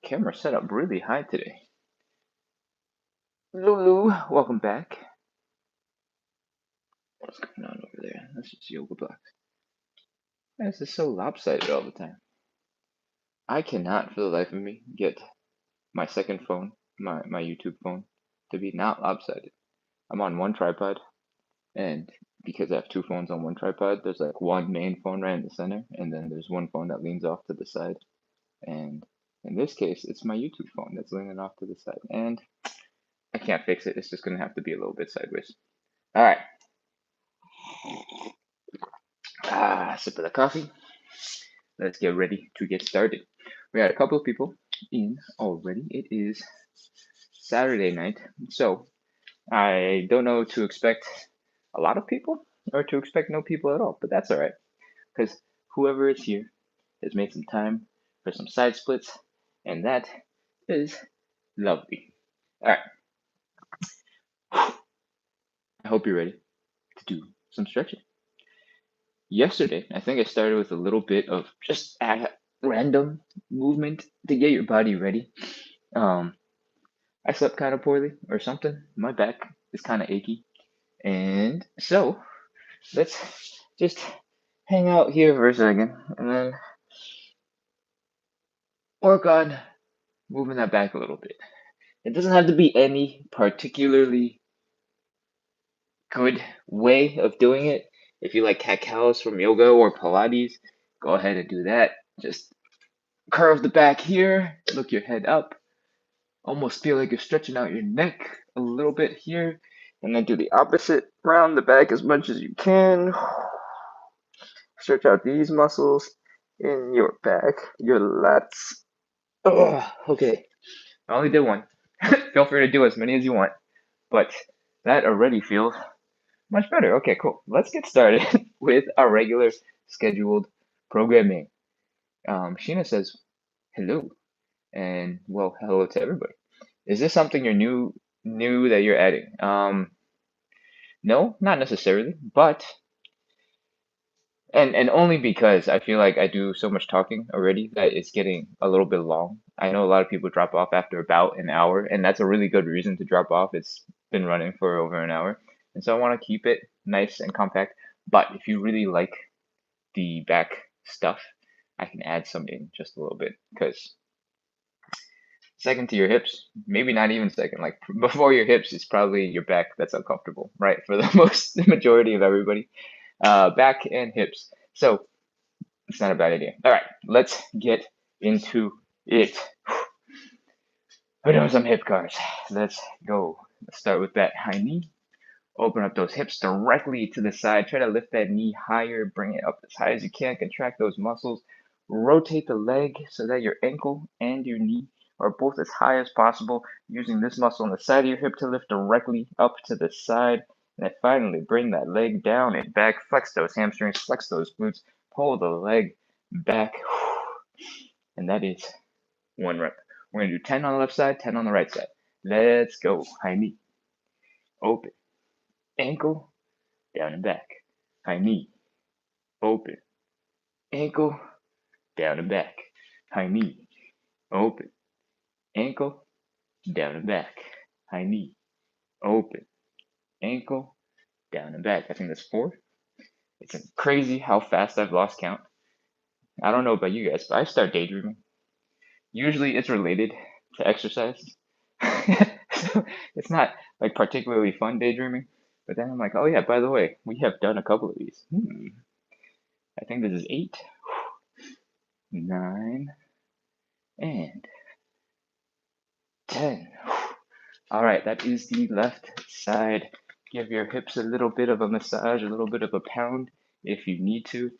Camera set up really high today. Lulu, welcome back. What's going on over there? That's just yoga blocks. This is so lopsided all the time. I cannot, for the life of me, get my second phone, my YouTube phone, to be not lopsided. I'm on one tripod, and because I have two phones on one tripod, there's like one main phone right in the center, and then there's one phone that leans off to the side. And in this case, it's my YouTube phone that's leaning off to the side. And I can't fix it. It's just going to have to be a little bit sideways. All right. Sip of the coffee. Let's get ready to get started. We got a couple of people in already. It is Saturday night, so I don't know to expect a lot of people or to expect no people at all, but that's all right because whoever is here has made some time for some side splits, and that is lovely. All right. I hope you're ready to do some stretching. Yesterday, I think I started with a little bit of just random movement to get your body ready. I slept kind of poorly or something. My back is kind of achy. And so let's just hang out here for a second and then work on moving that back a little bit. It doesn't have to be any particularly good way of doing it. If you like cat-cows from yoga or Pilates, go ahead and do that. Just curve the back here, look your head up, almost feel like you're stretching out your neck a little bit here, and then do the opposite. Round the back as much as you can. Stretch out these muscles in your back, your lats. Oh, okay. I only did one. Feel free to do as many as you want, but that already feels much better. Okay, cool. Let's get started with our regular scheduled programming. Sheena says, hello, and well, hello to everybody. Is this something you're new that you're adding? No, not necessarily, but and only because I feel like I do so much talking already that it's getting a little bit long. I know a lot of people drop off after about an hour, and that's a really good reason to drop off. It's been running for over an hour, and so I want to keep it nice and compact. But if you really like the back stuff, I can add some in just a little bit because second to your hips, maybe not even second, like before your hips is probably your back that's uncomfortable, right? For the majority of everybody, back and hips. So it's not a bad idea. All right, let's get into it. We're doing some hip cars. Let's go. Let's start with that high knee. Open up those hips directly to the side. Try to lift that knee higher. Bring it up as high as you can. Contract those muscles. Rotate the leg so that your ankle and your knee are both as high as possible. Using this muscle on the side of your hip to lift directly up to the side. And then finally bring that leg down and back. Flex those hamstrings. Flex those glutes. Pull the leg back. And that is one rep. We're going to do 10 on the left side, 10 on the right side. Let's go. High knee. Open. Ankle, down and back. High knee, open. Ankle, down and back. High knee, open. Ankle, down and back. High knee, open. Ankle, down and back. I think that's 4. It's crazy how fast I've lost count. I don't know about you guys, but I start daydreaming. Usually it's related to exercise. So it's not like particularly fun daydreaming. But then I'm like, oh yeah, by the way, we have done a couple of these. I think this is 8, 9, and 10. All right, that is the left side. Give your hips a little bit of a massage, a little bit of a pound if you need to.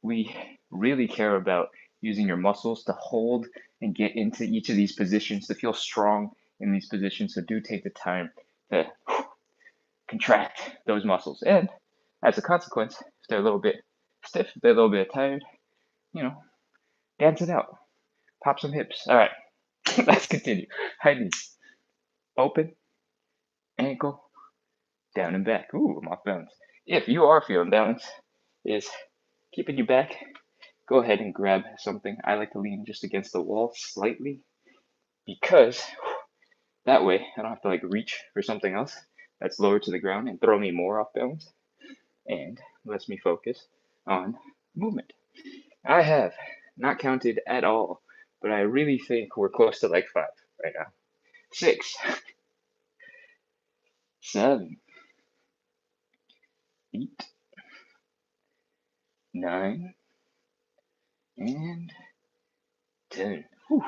We really care about using your muscles to hold and get into each of these positions, to feel strong in these positions. So do take the time to contract those muscles. And as a consequence, if they're a little bit stiff, if they're a little bit tired, dance it out. Pop some hips. All right, let's continue. High knees. Open. Ankle. Down and back. Ooh, I'm off balance. If you are feeling balance is keeping you back, go ahead and grab something. I like to lean just against the wall slightly because that way I don't have to like reach for something else that's lower to the ground and throw me more off balance, and lets me focus on movement. I have not counted at all, but I really think we're close to like 5 right now. 6, 7, 8, 9, and 10. Whew.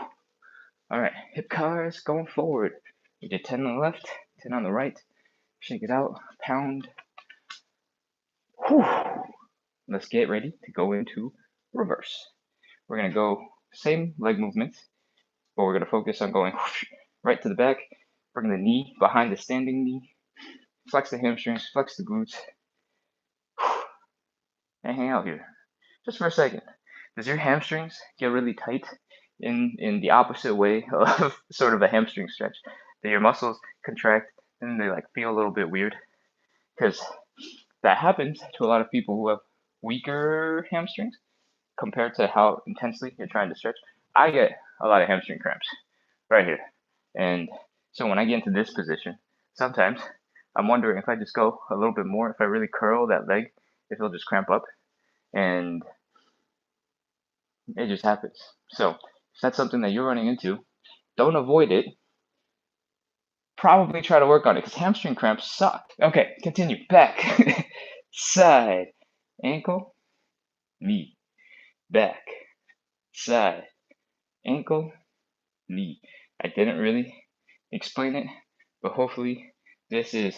All right, hip cars going forward. We did 10 on the left, 10 on the right. Shake it out, pound. Whew. Let's get ready to go into reverse. We're gonna go same leg movements, but we're gonna focus on going right to the back, bring the knee behind the standing knee, flex the hamstrings, flex the glutes, and hang out here just for a second. Does your hamstrings get really tight in the opposite way of sort of a hamstring stretch? Do your muscles contract and they like feel a little bit weird? Because that happens to a lot of people who have weaker hamstrings compared to how intensely you're trying to stretch. I get a lot of hamstring cramps right here. And so when I get into this position, sometimes I'm wondering if I just go a little bit more, if I really curl that leg, if it'll just cramp up. And it just happens. So if that's something that you're running into, don't avoid it. Probably try to work on it because hamstring cramps suck. Okay, continue. Back, side, ankle, knee, back, side, ankle, knee. I didn't really explain it, but hopefully this is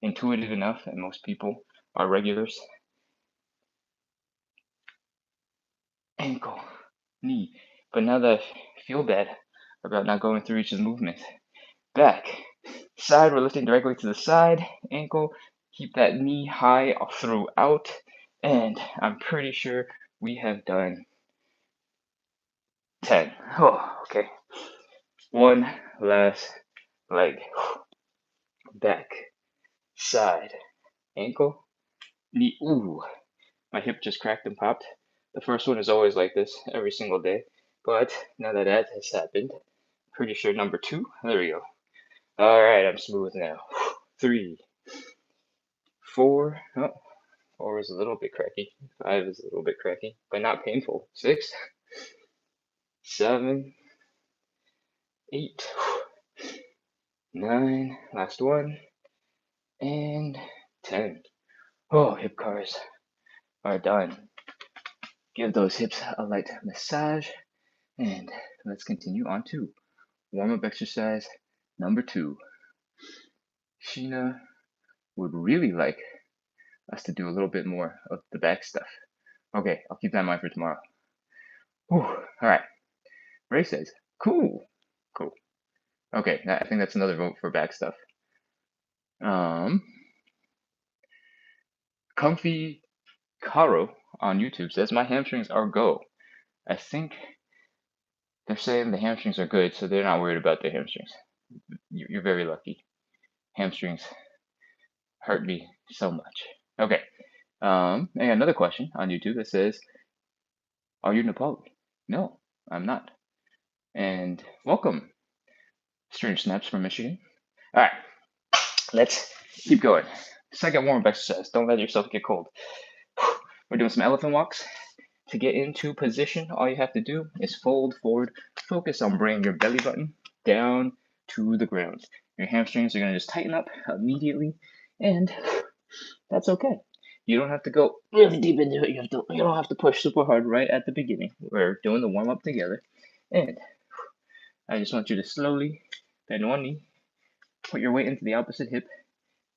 intuitive enough and most people are regulars. Ankle, knee. But now that I feel bad about not going through each of the movements, back, side, we're lifting directly to the side, ankle, keep that knee high throughout, and I'm pretty sure we have done 10. Oh, okay. One last leg. Back, side, ankle, knee. Ooh, my hip just cracked and popped. The first one is always like this every single day, but now that has happened, pretty sure number 2, there we go. All right, I'm smooth now. 3, 4, oh, 4 is a little bit cracky. 5 is a little bit cracky, but not painful. 6, 7, 8, 9, last one, and 10. Oh, hip cars are done. Give those hips a light massage, and let's continue on to warm-up exercise number 2. Sheena would really like us to do a little bit more of the back stuff. Okay, I'll keep that in mind for tomorrow. Whew, all right. Ray says, cool. Okay, I think that's another vote for back stuff. Comfy Caro on YouTube says, my hamstrings are go. I think they're saying the hamstrings are good, so they're not worried about their hamstrings. You're very lucky. Hamstrings hurt me so much. Okay. And another question on YouTube that says, are you Nepali? No, I'm not. And welcome, Strange Snaps from Michigan. All right, let's keep going. Second warm-up exercise. Don't let yourself get cold. We're doing some elephant walks. To get into position, all you have to do is fold forward. Focus on bringing your belly button down to the ground. Your hamstrings are going to just tighten up immediately, and that's okay. You don't have to go really deep into it. You don't have to push super hard right at the beginning. We're doing the warm-up together, and I just want you to slowly bend one knee, put your weight into the opposite hip,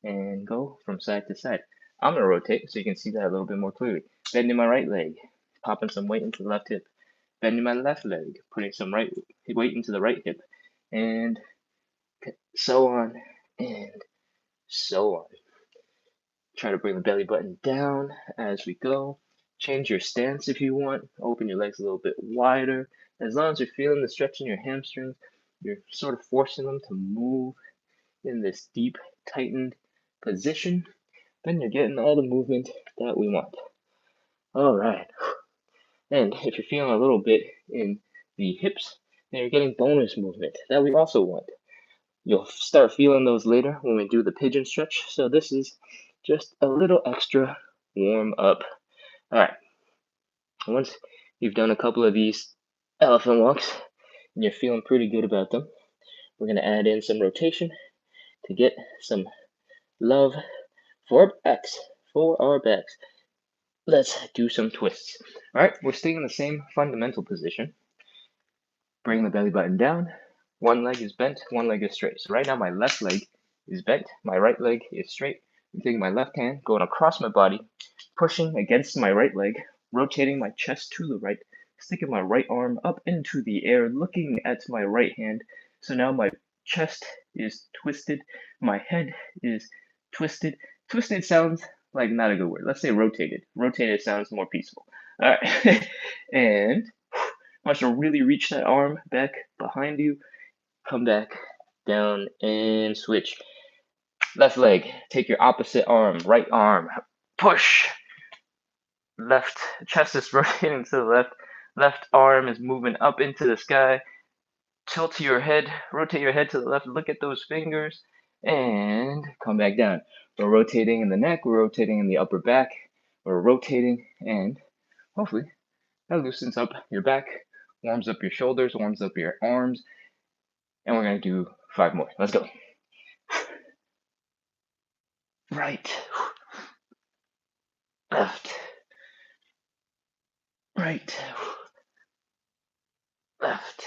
and go from side to side. I'm going to rotate so you can see that a little bit more clearly. Bending my right leg, popping some weight into the left hip. Bending my left leg, putting some weight into the right hip. And so on and so on. Try to bring the belly button down as we go. Change your stance if you want. Open your legs a little bit wider. As long as you're feeling the stretch in your hamstrings, you're sort of forcing them to move in this deep, tightened position, then you're getting all the movement that we want. All right. And if you're feeling a little bit in the hips, and you're getting bonus movement that we also want. You'll start feeling those later when we do the pigeon stretch. So this is just a little extra warm up. All right. Once you've done a couple of these elephant walks and you're feeling pretty good about them, we're going to add in some rotation to get some love for our backs. Let's do some twists. All right, we're staying in the same fundamental position. Bring the belly button down. One leg is bent, one leg is straight. So right now my left leg is bent, my right leg is straight. I'm taking my left hand, going across my body, pushing against my right leg, rotating my chest to the right, sticking my right arm up into the air, looking at my right hand. So now my chest is twisted, my head is twisted. Twisted sounds like not a good word. Let's say rotated. Rotated sounds more peaceful. All right. And I want you to really reach that arm back behind you. Come back down and switch. Left leg, take your opposite arm, right arm, push. Left chest is rotating to the left. Left arm is moving up into the sky. Tilt your head, rotate your head to the left. Look at those fingers and come back down. We're rotating in the neck, we're rotating in the upper back. We're rotating and hopefully that loosens up your back, warms up your shoulders, warms up your arms. And we're going to do 5 more. Let's go. Right. Left. Right. Left.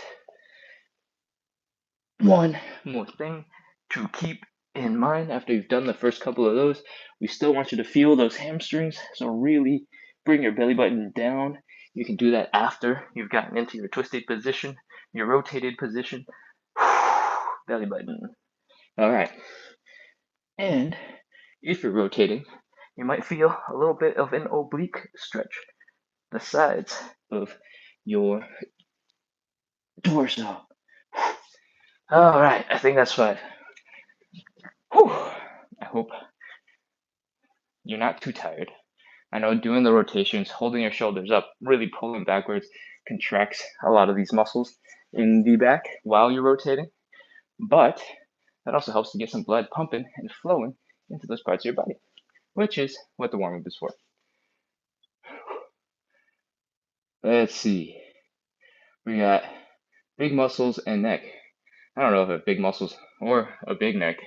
One more thing to keep in mind after you've done the first couple of those. We still want you to feel those hamstrings. So really bring your belly button down. You can do that after you've gotten into your twisted position, your rotated position. Belly button. All right. And if you're rotating, you might feel a little bit of an oblique stretch. The sides of your torso. All right, I think that's 5. Whew. I hope you're not too tired. I know doing the rotations, holding your shoulders up, really pulling backwards contracts a lot of these muscles in the back while you're rotating, but that also helps to get some blood pumping and flowing into those parts of your body, which is what the warm-up is for. Let's see. We got big muscles and neck. I don't know if I have big muscles or a big neck.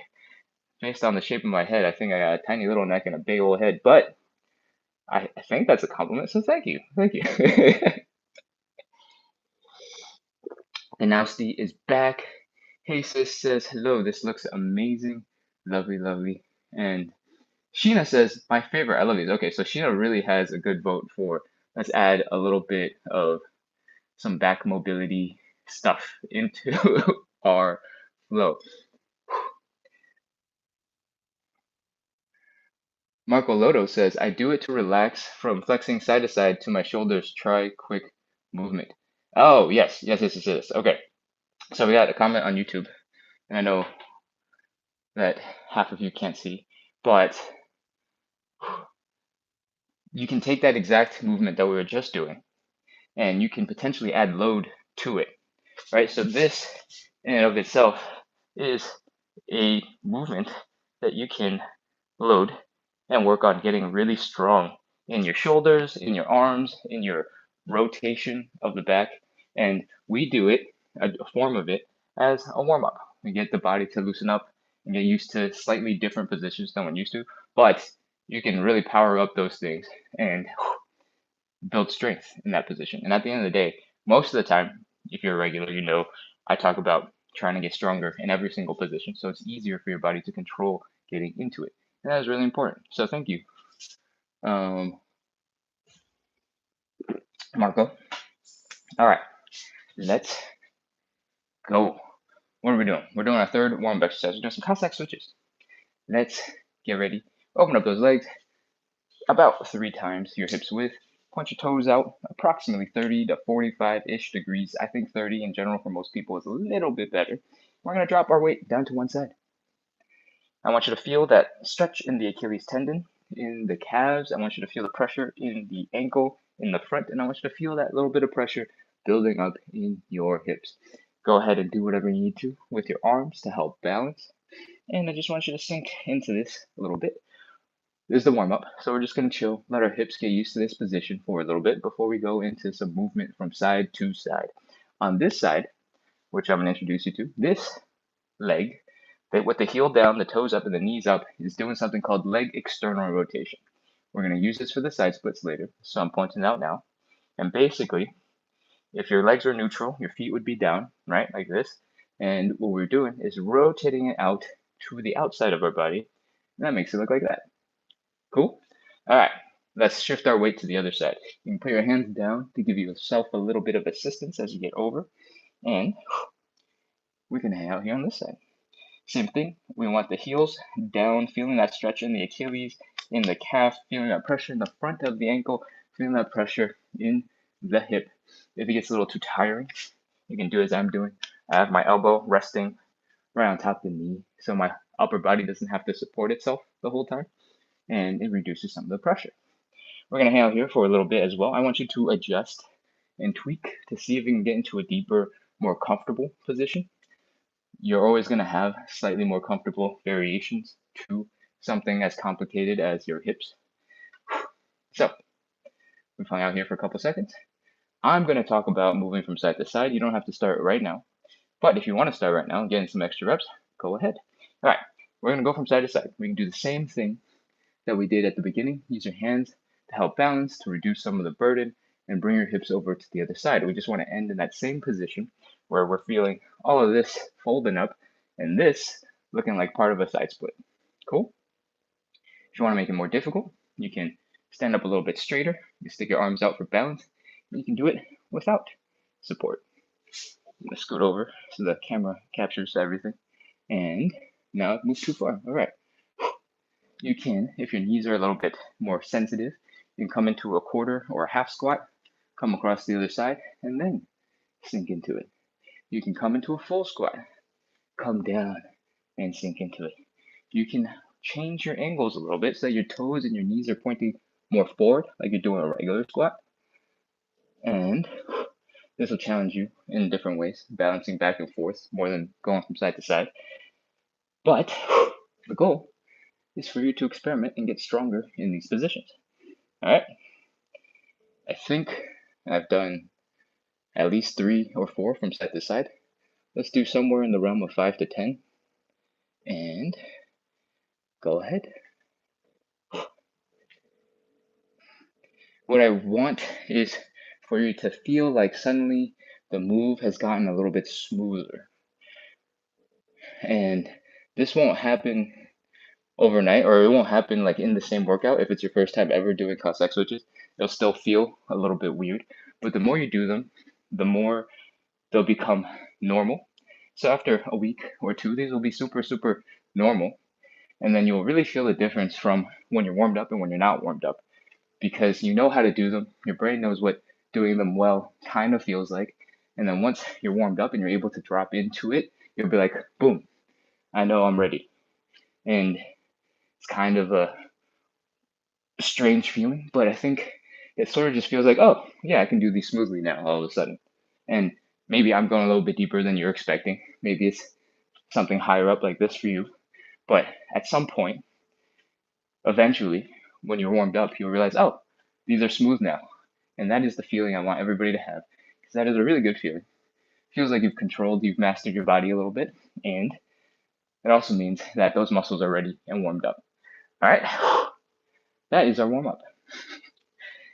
Based on the shape of my head, I think I got a tiny little neck and a big old head, but I think that's a compliment, so thank you. Thank you. And now Steve is back. Hey sis says, hello, this looks amazing. Lovely, lovely. And Sheena says, my favorite. I love these. Okay, so Sheena really has a good vote for let's add a little bit of some back mobility stuff into our flow. Marco Loto says, I do it to relax from flexing side to side to my shoulders. Try quick movement. Oh, yes. Okay. So we got a comment on YouTube, and I know that half of you can't see, but you can take that exact movement that we were just doing, and you can potentially add load to it, right? So this, in and of itself, is a movement that you can load and work on getting really strong in your shoulders, in your arms, in your rotation of the back. And we do it, a form of it, as a warm up. We get the body to loosen up and get used to slightly different positions than we're used to. But you can really power up those things and build strength in that position. And at the end of the day, most of the time, if you're a regular, you know I talk about trying to get stronger in every single position. So it's easier for your body to control getting into it. And that is really important. So thank you, Marco. All right, let's go. What are we doing? We're doing our third warm-up exercise. We're doing some contact switches. Let's get ready. Open up those legs about 3 times your hips width. Point your toes out approximately 30 to 45-ish degrees. I think 30 in general for most people is a little bit better. We're going to drop our weight down to one side. I want you to feel that stretch in the Achilles tendon, in the calves. I want you to feel the pressure in the ankle, in the front, and I want you to feel that little bit of pressure building up in your hips. Go ahead and do whatever you need to with your arms to help balance. And I just want you to sink into this a little bit. This is the warm up. So we're just going to chill, let our hips get used to this position for a little bit before we go into some movement from side to side. On this side, which I'm going to introduce you to, this leg, that with the heel down, the toes up, and the knees up, is doing something called leg external rotation. We're going to use this for the side splits later, so I'm pointing it out now. And basically, if your legs are neutral, your feet would be down, right, like this. And what we're doing is rotating it out to the outside of our body, and that makes it look like that. Cool? All right, let's shift our weight to the other side. You can put your hands down to give yourself a little bit of assistance as you get over, and we can hang out here on this side. Same thing, we want the heels down, feeling that stretch in the Achilles, in the calf, feeling that pressure in the front of the ankle, feeling that pressure in the hip. If it gets a little too tiring, you can do as I'm doing. I have my elbow resting right on top of the knee, so my upper body doesn't have to support itself the whole time, and it reduces some of the pressure. We're going to hang out here for a little bit as well. I want you to adjust and tweak to see if you can get into a deeper, more comfortable position. You're always going to have slightly more comfortable variations to something as complicated as your hips. So, we've hung out here for a couple seconds. I'm going to talk about moving from side to side. You don't have to start right now. But if you want to start right now and get in some extra reps, go ahead. All right, we're going to go from side to side. We can do the same thing that we did at the beginning. Use your hands to help balance, to reduce some of the burden, and bring your hips over to the other side. We just want to end in that same position where we're feeling all of this folding up and this looking like part of a side split. Cool? If you want to make it more difficult, you can stand up a little bit straighter. You stick your arms out for balance. You can do it without support. I'm going to scoot over so the camera captures everything. And now I've moved too far. All right. You can, if your knees are a little bit more sensitive, you can come into a quarter or a half squat, come across the other side, and then sink into it. You can come into a full squat, come down, and sink into it. You can change your angles a little bit so that your toes and your knees are pointing more forward, like you're doing a regular squat. And this will challenge you in different ways, balancing back and forth more than going from side to side. But the goal is for you to experiment and get stronger in these positions. All right? I think I've done at least 3 or 4 from side to side. Let's do somewhere in the realm of 5 to 10. And go ahead. What I want is for you to feel like suddenly the move has gotten a little bit smoother. And this won't happen overnight, or it won't happen like in the same workout. If it's your first time ever doing Cossack switches, it'll still feel a little bit weird. But the more you do them, the more they'll become normal. So after a week or 2, these will be super, super normal. And then you'll really feel the difference from when you're warmed up and when you're not warmed up, because you know how to do them. Your brain knows what doing them well kind of feels like. And then once you're warmed up and you're able to drop into it, you'll be like, boom, I know I'm ready. And it's kind of a strange feeling, but I think it sort of just feels like, oh, yeah, I can do these smoothly now all of a sudden. And maybe I'm going a little bit deeper than you're expecting. Maybe it's something higher up like this for you. But at some point, eventually, when you're warmed up, you'll realize, oh, these are smooth now. And that is the feeling I want everybody to have, because that is a really good feeling. It feels like you've mastered your body a little bit, and it also means that those muscles are ready and warmed up. All right, that is our warm up.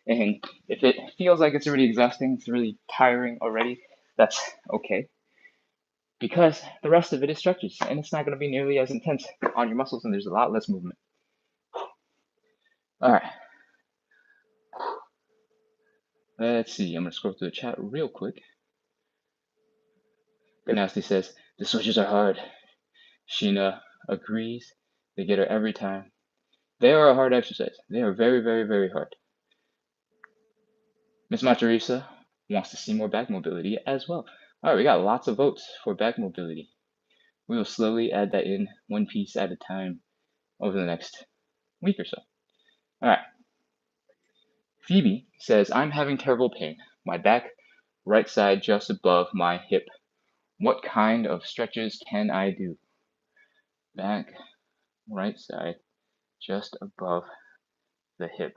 And if it feels like it's really exhausting, it's really tiring already, that's okay, because the rest of it is stretches, and it's not going to be nearly as intense on your muscles, and there's a lot less movement. All right. Let's see. I'm going to scroll through the chat real quick. Nasty says, the switches are hard. Sheena agrees. They get her every time. They are a hard exercise. They are very, very, very hard. Miss Matarisa wants to see more back mobility as well. All right, we got lots of votes for back mobility. We will slowly add that in one piece at a time over the next week or so. All right. Phoebe says, I'm having terrible pain. My back, right side just above my hip. What kind of stretches can I do? Back, right side, just above the hip.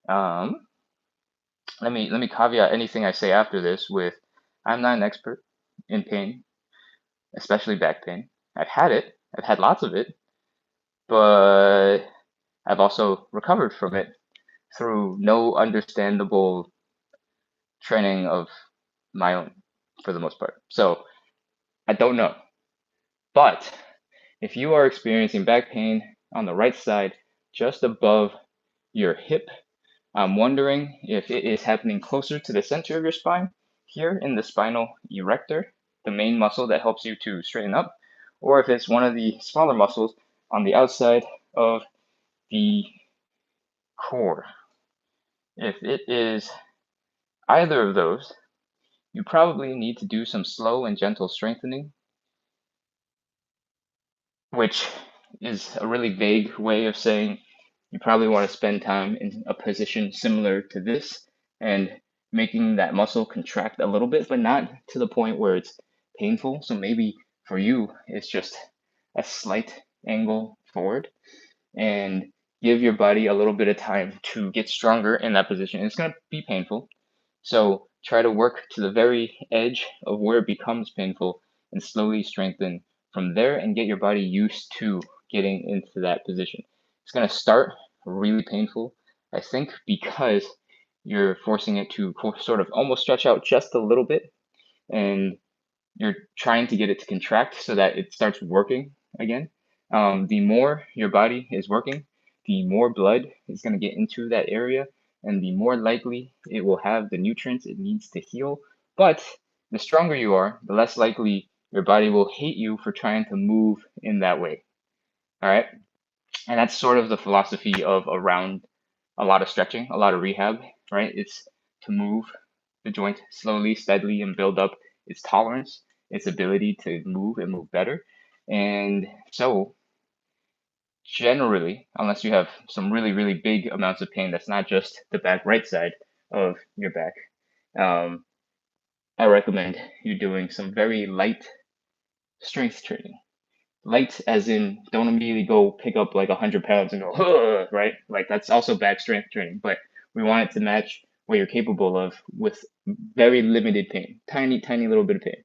Let me caveat anything I say after this with I'm not an expert in pain, especially back pain. I've had it. I've had lots of it, but I've also recovered from it through no understandable training of my own for the most part. So I don't know. But if you are experiencing back pain on the right side, just above your hip, I'm wondering if it is happening closer to the center of your spine, here in the spinal erector, the main muscle that helps you to straighten up, or if it's one of the smaller muscles on the outside of the core. If it is either of those, you probably need to do some slow and gentle strengthening, which is a really vague way of saying you probably want to spend time in a position similar to this and making that muscle contract a little bit, but not to the point where it's painful. So maybe for you, it's just a slight angle forward and give your body a little bit of time to get stronger in that position. It's going to be painful. So try to work to the very edge of where it becomes painful and slowly strengthen from there and get your body used to getting into that position. It's going to start really painful, I think, because you're forcing it to sort of almost stretch out just a little bit and you're trying to get it to contract so that it starts working again. The more your body is working, the more blood is going to get into that area and the more likely it will have the nutrients it needs to heal. But the stronger you are, the less likely your body will hate you for trying to move in that way. All right. And that's sort of the philosophy of around a lot of stretching, a lot of rehab, right? It's to move the joint slowly, steadily, and build up its tolerance, its ability to move and move better. And so, generally, unless you have some really, really big amounts of pain that's not just the back right side of your back, I recommend you doing some very light strength training. Light as in don't immediately go pick up like 100 pounds and go, huh, right? Like that's also back strength training, but we want it to match what you're capable of with very limited pain. Tiny, tiny little bit of pain.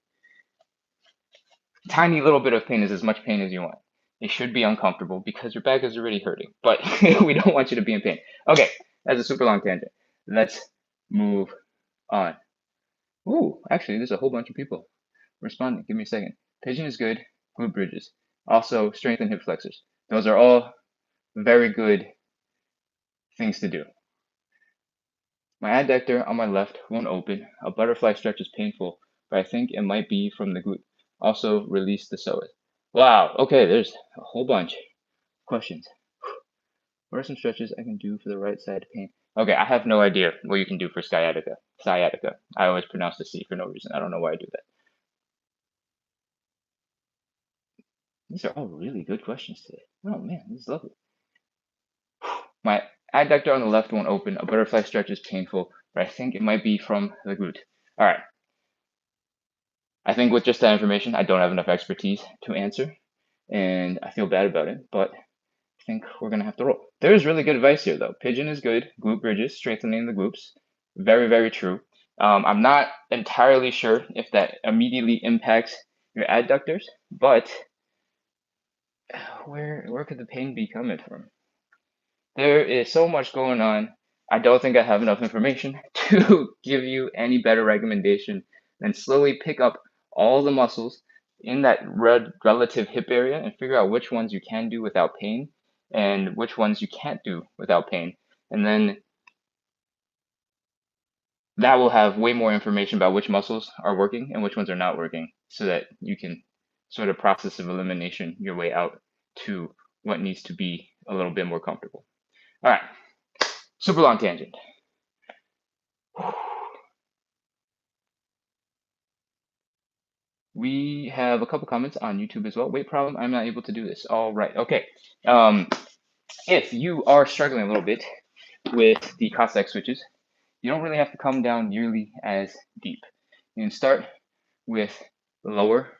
Tiny little bit of pain is as much pain as you want. It should be uncomfortable because your back is already hurting, but we don't want you to be in pain. Okay, that's a super long tangent. Let's move on. Ooh, actually, there's a whole bunch of people responding. Give me a second. Pigeon is good. Glute bridges. Also, strengthen hip flexors. Those are all very good things to do. My adductor on my left won't open. A butterfly stretch is painful, but I think it might be from the glute. Also, release the psoas. Wow. Okay, there's a whole bunch of questions. What are some stretches I can do for the right side pain? Okay, I have no idea what you can do for sciatica. Sciatica. I always pronounce the C for no reason. I don't know why I do that. These are all really good questions today. Oh man, this is lovely. My adductor on the left won't open. A butterfly stretch is painful, but I think it might be from the glute. All right. I think with just that information, I don't have enough expertise to answer, and I feel bad about it, but I think we're going to have to roll. There is really good advice here, though. Pigeon is good. Glute bridges, strengthening the glutes. Very, very true. I'm not entirely sure if that immediately impacts your adductors, but where could the pain be coming from? There is so much going on. I don't think I have enough information to give you any better recommendation than slowly pick up all the muscles in that relative hip area and figure out which ones you can do without pain and which ones you can't do without pain. And then that will have way more information about which muscles are working and which ones are not working so that you can sort of process of elimination your way out to what needs to be a little bit more comfortable. All right, super long tangent. We have a couple comments on YouTube as well. Weight problem, I'm not able to do this. All right, okay. If you are struggling a little bit with the Cossack switches, you don't really have to come down nearly as deep. You can start with lower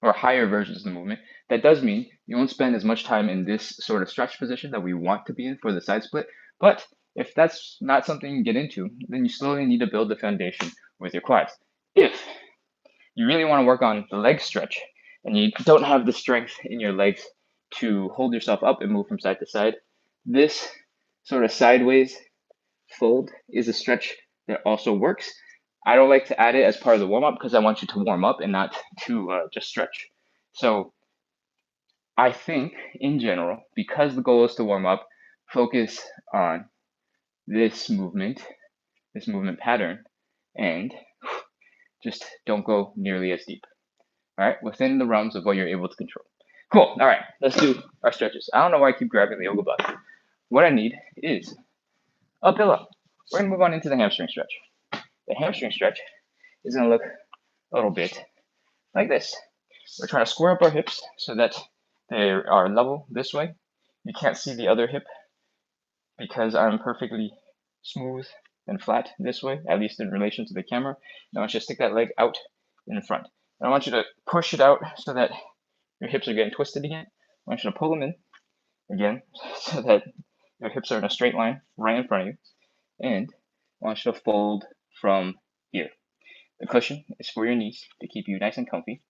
or higher versions of the movement. That does mean you won't spend as much time in this sort of stretch position that we want to be in for the side split. But if that's not something you get into, then you slowly need to build the foundation with your quads. If you really want to work on the leg stretch and you don't have the strength in your legs to hold yourself up and move from side to side, this sort of sideways fold is a stretch that also works. I don't like to add it as part of the warm-up because I want you to warm up and not to just stretch. So I think in general, because the goal is to warm up, focus on this movement pattern, and just don't go nearly as deep. All right, within the realms of what you're able to control. Cool. All right, let's do our stretches. I don't know why I keep grabbing the yoga block. What I need is a pillow. We're gonna move on into the hamstring stretch. The hamstring stretch is gonna look a little bit like this. We're trying to square up our hips so that they are level this way. You can't see the other hip because I'm perfectly smooth and flat this way, at least in relation to the camera. Now I want you to stick that leg out in front. And I want you to push it out so that your hips are getting twisted again. I want you to pull them in again so that your hips are in a straight line right in front of you. And I want you to fold from here. The cushion is for your knees to keep you nice and comfy.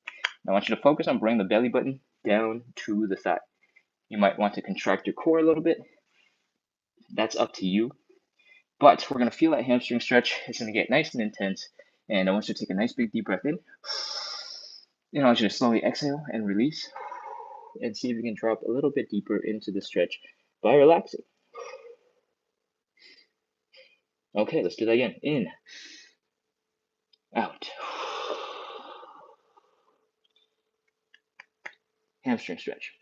I want you to focus on bringing the belly button down to the thigh. You might want to contract your core a little bit. That's up to you. But we're going to feel that hamstring stretch. It's going to get nice and intense. And I want you to take a nice big deep breath in. And I want you to slowly exhale and release. And see if you can drop a little bit deeper into the stretch by relaxing. Okay, let's do that again. In. Out. Hamstring stretch.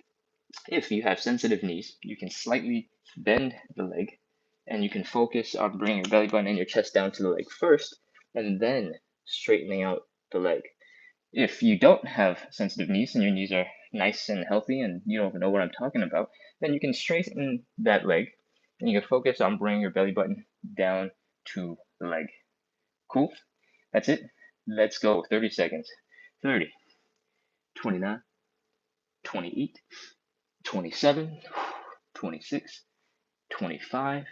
If you have sensitive knees, you can slightly bend the leg and you can focus on bringing your belly button and your chest down to the leg first and then straightening out the leg. If you don't have sensitive knees and your knees are nice and healthy and you don't even know what I'm talking about, then you can straighten that leg and you can focus on bringing your belly button down to the leg. Cool? That's it. Let's go. 30 seconds. 30, 29, 28, 27, 26, 25,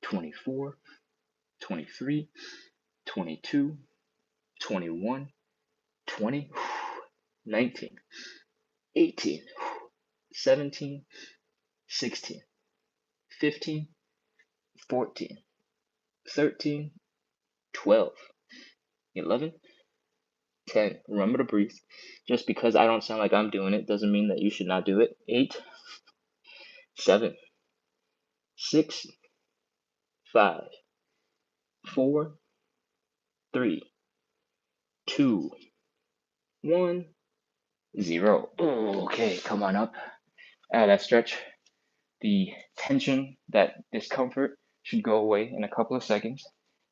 24, 23, 22, 21, 20, 19, 18, 17, 16, 15, 14, 13, 12, 11, 10. Remember to breathe. Just because I don't sound like I'm doing it doesn't mean that you should not do it. 8, 7, 6, 5, 4, 3, 2, 1, 0. Okay, come on up. Out of that stretch. The tension, that discomfort should go away in a couple of seconds.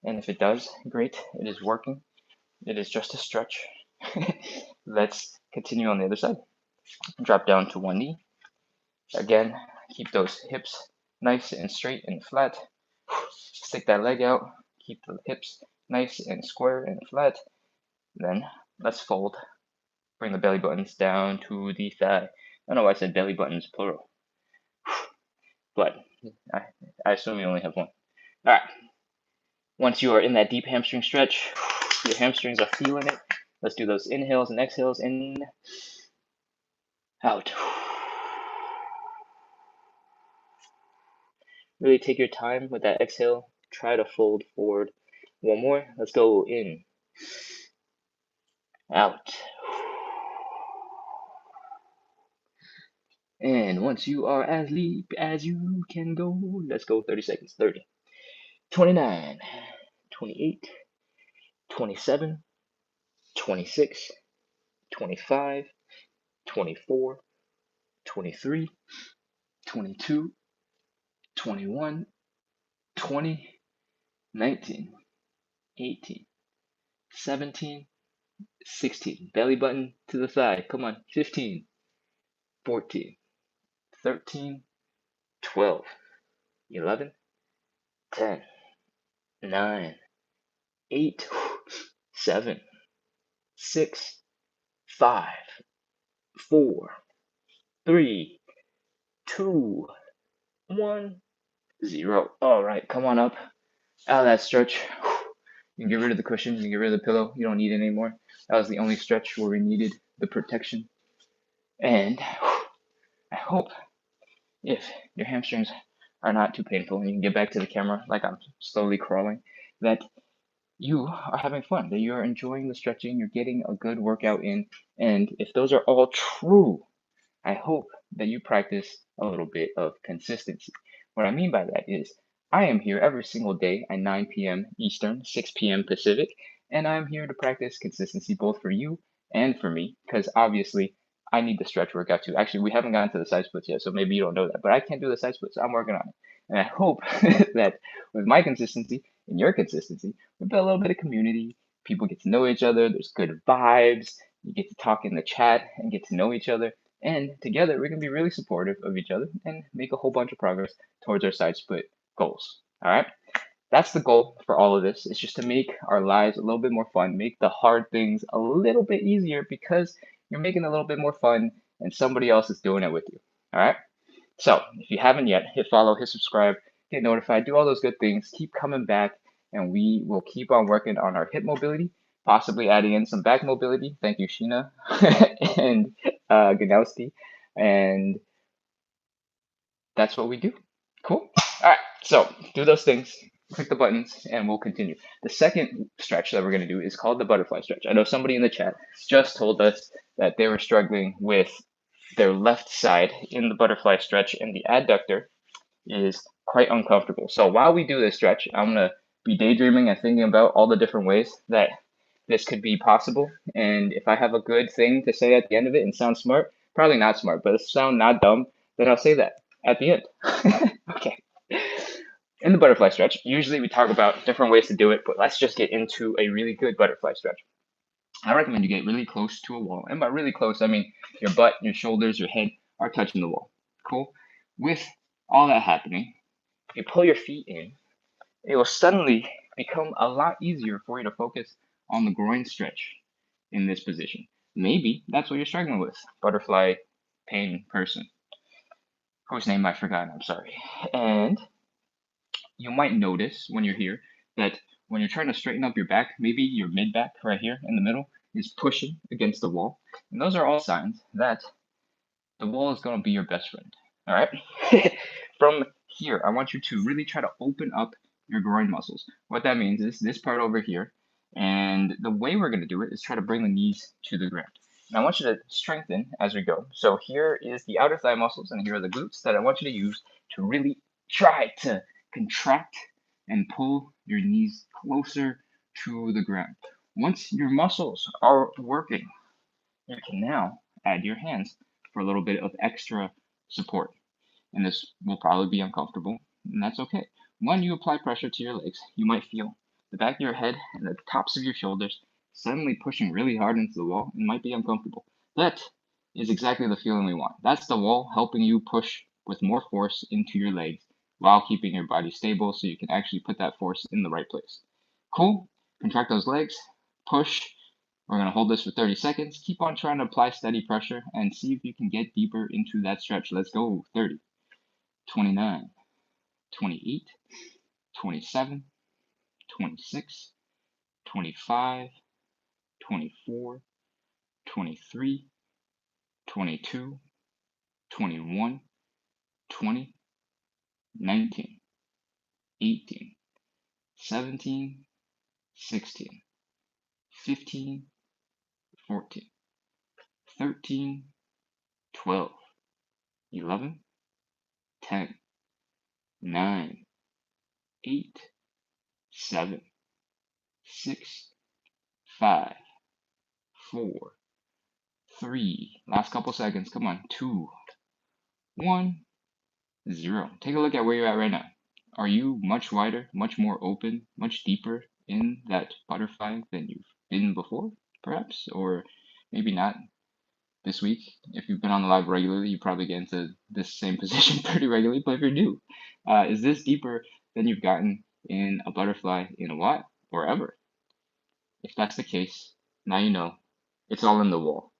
And if it does, great, it is working. It is just a stretch. Let's continue on the other side. Drop down to one knee. Again, keep those hips nice and straight and flat. Stick that leg out. Keep the hips nice and square and flat. Then let's fold. Bring the belly buttons down to the thigh. I don't know why I said belly buttons plural. But I assume you only have one. All right. Once you are in that deep hamstring stretch, your hamstrings are feeling it. Let's do those inhales and exhales. In, out. Really take your time with that exhale. Try to fold forward. One more. Let's go in, out. And once you are as deep as you can go, let's go 30 seconds. 30, 29, 28, 27, 26, 25, 24, 23, 22, 21, 20, 19, 18, 17, 16. Belly button to the thigh. Come on. 15, 14, 13, 12, 11, 10, 9, 8, 7, 6, 5, 4, 3, 2, 1, 0. All right, come on up out of that stretch. You can get rid of the cushion, you can get rid of the pillow. You don't need it anymore. That was the only stretch where we needed the protection. And I hope if your hamstrings are not too painful and you can get back to the camera like I'm slowly crawling, that you are having fun, that you are enjoying the stretching, you're getting a good workout in. And if those are all true, I hope that you practice a little bit of consistency. What I mean by that is I am here every single day at 9 p.m. Eastern, 6 p.m. Pacific, and I'm here to practice consistency both for you and for me, because obviously I need the stretch workout too. Actually, we haven't gotten to the side splits yet, so maybe you don't know that, but I can't do the side splits. I'm working on it. And I hope that with my consistency and your consistency, we build a little bit of community. People get to know each other. There's good vibes. You get to talk in the chat and get to know each other. And together, we can be really supportive of each other and make a whole bunch of progress towards our side split goals. All right? That's the goal for all of this. It's just to make our lives a little bit more fun, make the hard things a little bit easier because you're making it a little bit more fun and somebody else is doing it with you. All right? So if you haven't yet, hit follow, hit subscribe, get notified, do all those good things. Keep coming back, and we will keep on working on our hip mobility, possibly adding in some back mobility. Thank you, Sheena and Ganowski. And that's what we do. Cool. All right. So do those things, click the buttons, and we'll continue. The second stretch that we're going to do is called the butterfly stretch. I know somebody in the chat just told us that they were struggling with their left side in the butterfly stretch, and the adductor is quite uncomfortable. So while we do this stretch, I'm going to be daydreaming and thinking about all the different ways that this could be possible. And if I have a good thing to say at the end of it and sound smart, probably not smart, but sound not dumb, then I'll say that at the end. Okay. In the butterfly stretch, usually we talk about different ways to do it, but let's just get into a really good butterfly stretch. I recommend you get really close to a wall. And by really close, I mean your butt, your shoulders, your head are touching the wall. Cool? With all that happening, if you pull your feet in, it will suddenly become a lot easier for you to focus on the groin stretch in this position. Maybe that's what you're struggling with, butterfly pain person, whose name I forgot, I'm sorry. And you might notice when you're here that when you're trying to straighten up your back, maybe your mid back right here in the middle is pushing against the wall. And those are all signs that the wall is going to be your best friend. All right. From here, I want you to really try to open up your groin muscles. What that means is this part over here. And the way we're going to do it is try to bring the knees to the ground. And I want you to strengthen as we go. So here is the outer thigh muscles, and here are the glutes that I want you to use to really try to contract and pull your knees closer to the ground. Once your muscles are working, you can now add your hands for a little bit of extra support. And this will probably be uncomfortable, and that's okay. When you apply pressure to your legs, you might feel the back of your head and the tops of your shoulders suddenly pushing really hard into the wall. It might be uncomfortable. That is exactly the feeling we want. That's the wall helping you push with more force into your legs while keeping your body stable so you can actually put that force in the right place. Cool? Contract those legs, push. We're going to hold this for 30 seconds. Keep on trying to apply steady pressure and see if you can get deeper into that stretch. Let's go. 30, 29, 28, 27, 26, 25, 24, 23, 22, 21, 20, 19, 18, 17, 16, 15, 14, 13, 12, 11, 10, 9, 8, 7, 6, 5, 4, 3, last couple seconds, come on, 2, 1, 0. Take a look at where you're at right now. Are you much wider, much more open, much deeper in that butterfly than you've been before, perhaps? Or maybe not this week. If you've been on the live regularly, you probably get into this same position pretty regularly, but if you're new, is this deeper than you've gotten in a butterfly in a while or ever? If that's the case, now you know it's all in the wall.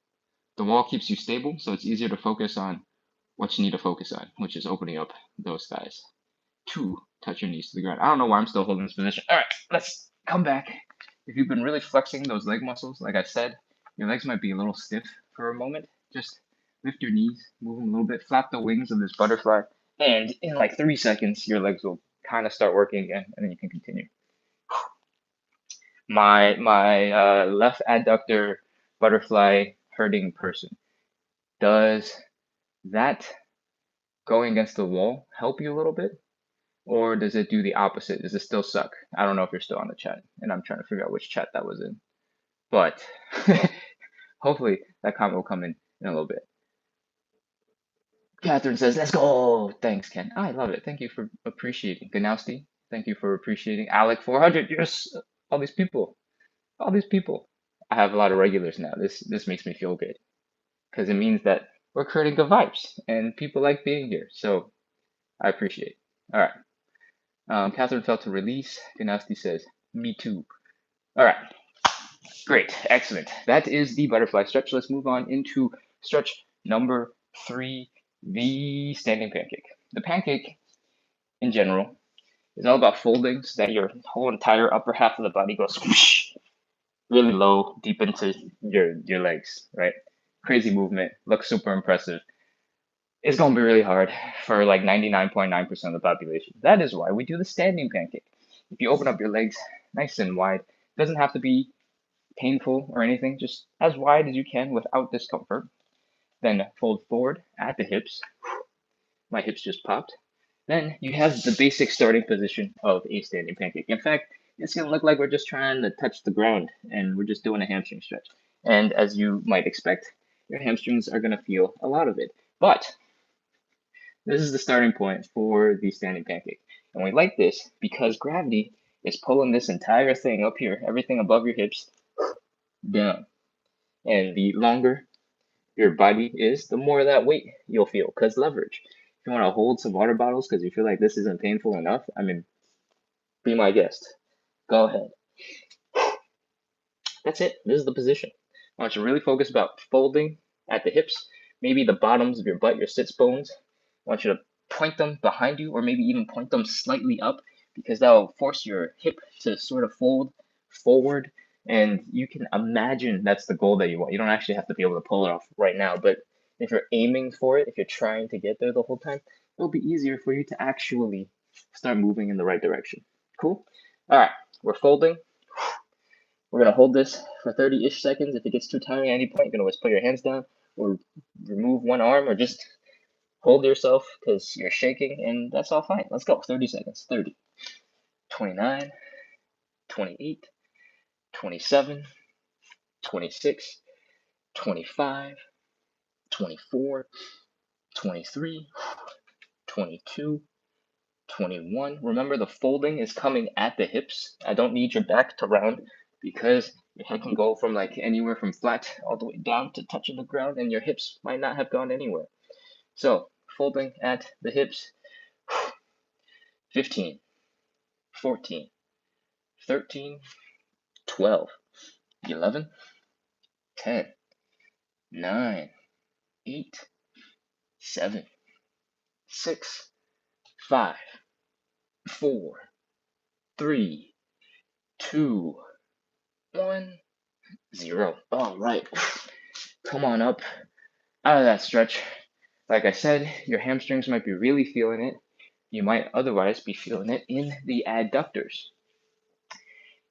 The wall keeps you stable, so it's easier to focus on what you need to focus on, which is opening up those thighs. 2, touch your knees to the ground. I don't know why I'm still holding this position. All right, let's come back. If you've been really flexing those leg muscles, like I said, your legs might be a little stiff for a moment. Just lift your knees, move them a little bit, flap the wings of this butterfly, and in like 3 seconds, your legs will kind of start working again, and then you can continue. My left adductor butterfly hurting person. Does that going against the wall help you a little bit? Or does it do the opposite? Does it still suck? I don't know if you're still on the chat, and I'm trying to figure out which chat that was in. But hopefully that comment will come in a little bit. Catherine says, let's go. Thanks, Ken. I love it. Thank you for appreciating. Ganowski, thank you for appreciating. Alec 400, yes. All these people. All these people. I have a lot of regulars now. This makes me feel good. Because it means that we're creating good vibes and people like being here. So I appreciate it. All right. Catherine felt to release. Ganowski says, me too. All right. Great. Excellent. That is the butterfly stretch. Let's move on into stretch number 3, the standing pancake. The pancake, in general, is all about folding so that your whole entire upper half of the body goes whoosh, really low, deep into your legs, right? Crazy movement, looks super impressive. It's going to be really hard for like 99.9% of the population. That is why we do the standing pancake. If you open up your legs nice and wide, it doesn't have to be painful or anything, just as wide as you can without discomfort. Then fold forward at the hips. My hips just popped. Then you have the basic starting position of a standing pancake. In fact, it's going to look like we're just trying to touch the ground and we're just doing a hamstring stretch. And as you might expect, your hamstrings are going to feel a lot of it. But this is the starting point for the standing pancake. And we like this because gravity is pulling this entire thing up here, everything above your hips, down. And the longer your body is, the more that weight you'll feel, because leverage. If you want to hold some water bottles because you feel like this isn't painful enough, I mean, be my guest. Go ahead. That's it. This is the position. I want you to really focus about folding at the hips, maybe the bottoms of your butt, your sits bones. I want you to point them behind you or maybe even point them slightly up because that will force your hip to sort of fold forward. And you can imagine that's the goal that you want. You don't actually have to be able to pull it off right now, but if you're aiming for it, if you're trying to get there the whole time, it'll be easier for you to actually start moving in the right direction. Cool? All right, we're folding. We're going to hold this for 30-ish seconds. If it gets too tiring at any point, you can always put your hands down or remove one arm or just hold yourself because you're shaking, and that's all fine. Let's go. 30 seconds. 30, 29, 28, 27, 26, 25, 24, 23, 22, 21. Remember, the folding is coming at the hips. I don't need your back to round because your head can go from like anywhere from flat all the way down to touching the ground, and your hips might not have gone anywhere. So, folding at the hips. 15, 14, 13, 12, 11, 10, 9, 8, 7, 6, 5, 4, 3, 2, 1, 0. All right. Come on up out of that stretch. Like I said, your hamstrings might be really feeling it. You might otherwise be feeling it in the adductors.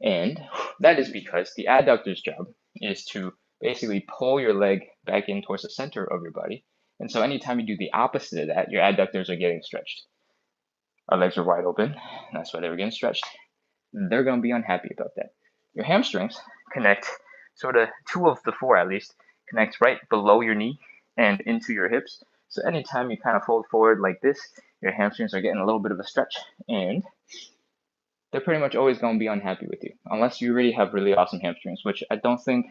And that is because the adductor's job is to basically pull your leg back in towards the center of your body. And so anytime you do the opposite of that, your adductors are getting stretched. Our legs are wide open. That's why they were getting stretched. They're going to be unhappy about that. Your hamstrings connect, sort of 2 of the 4 at least, connect right below your knee and into your hips. So anytime you kind of fold forward like this, your hamstrings are getting a little bit of a stretch, and they're pretty much always going to be unhappy with you, unless you really have really awesome hamstrings, which I don't think.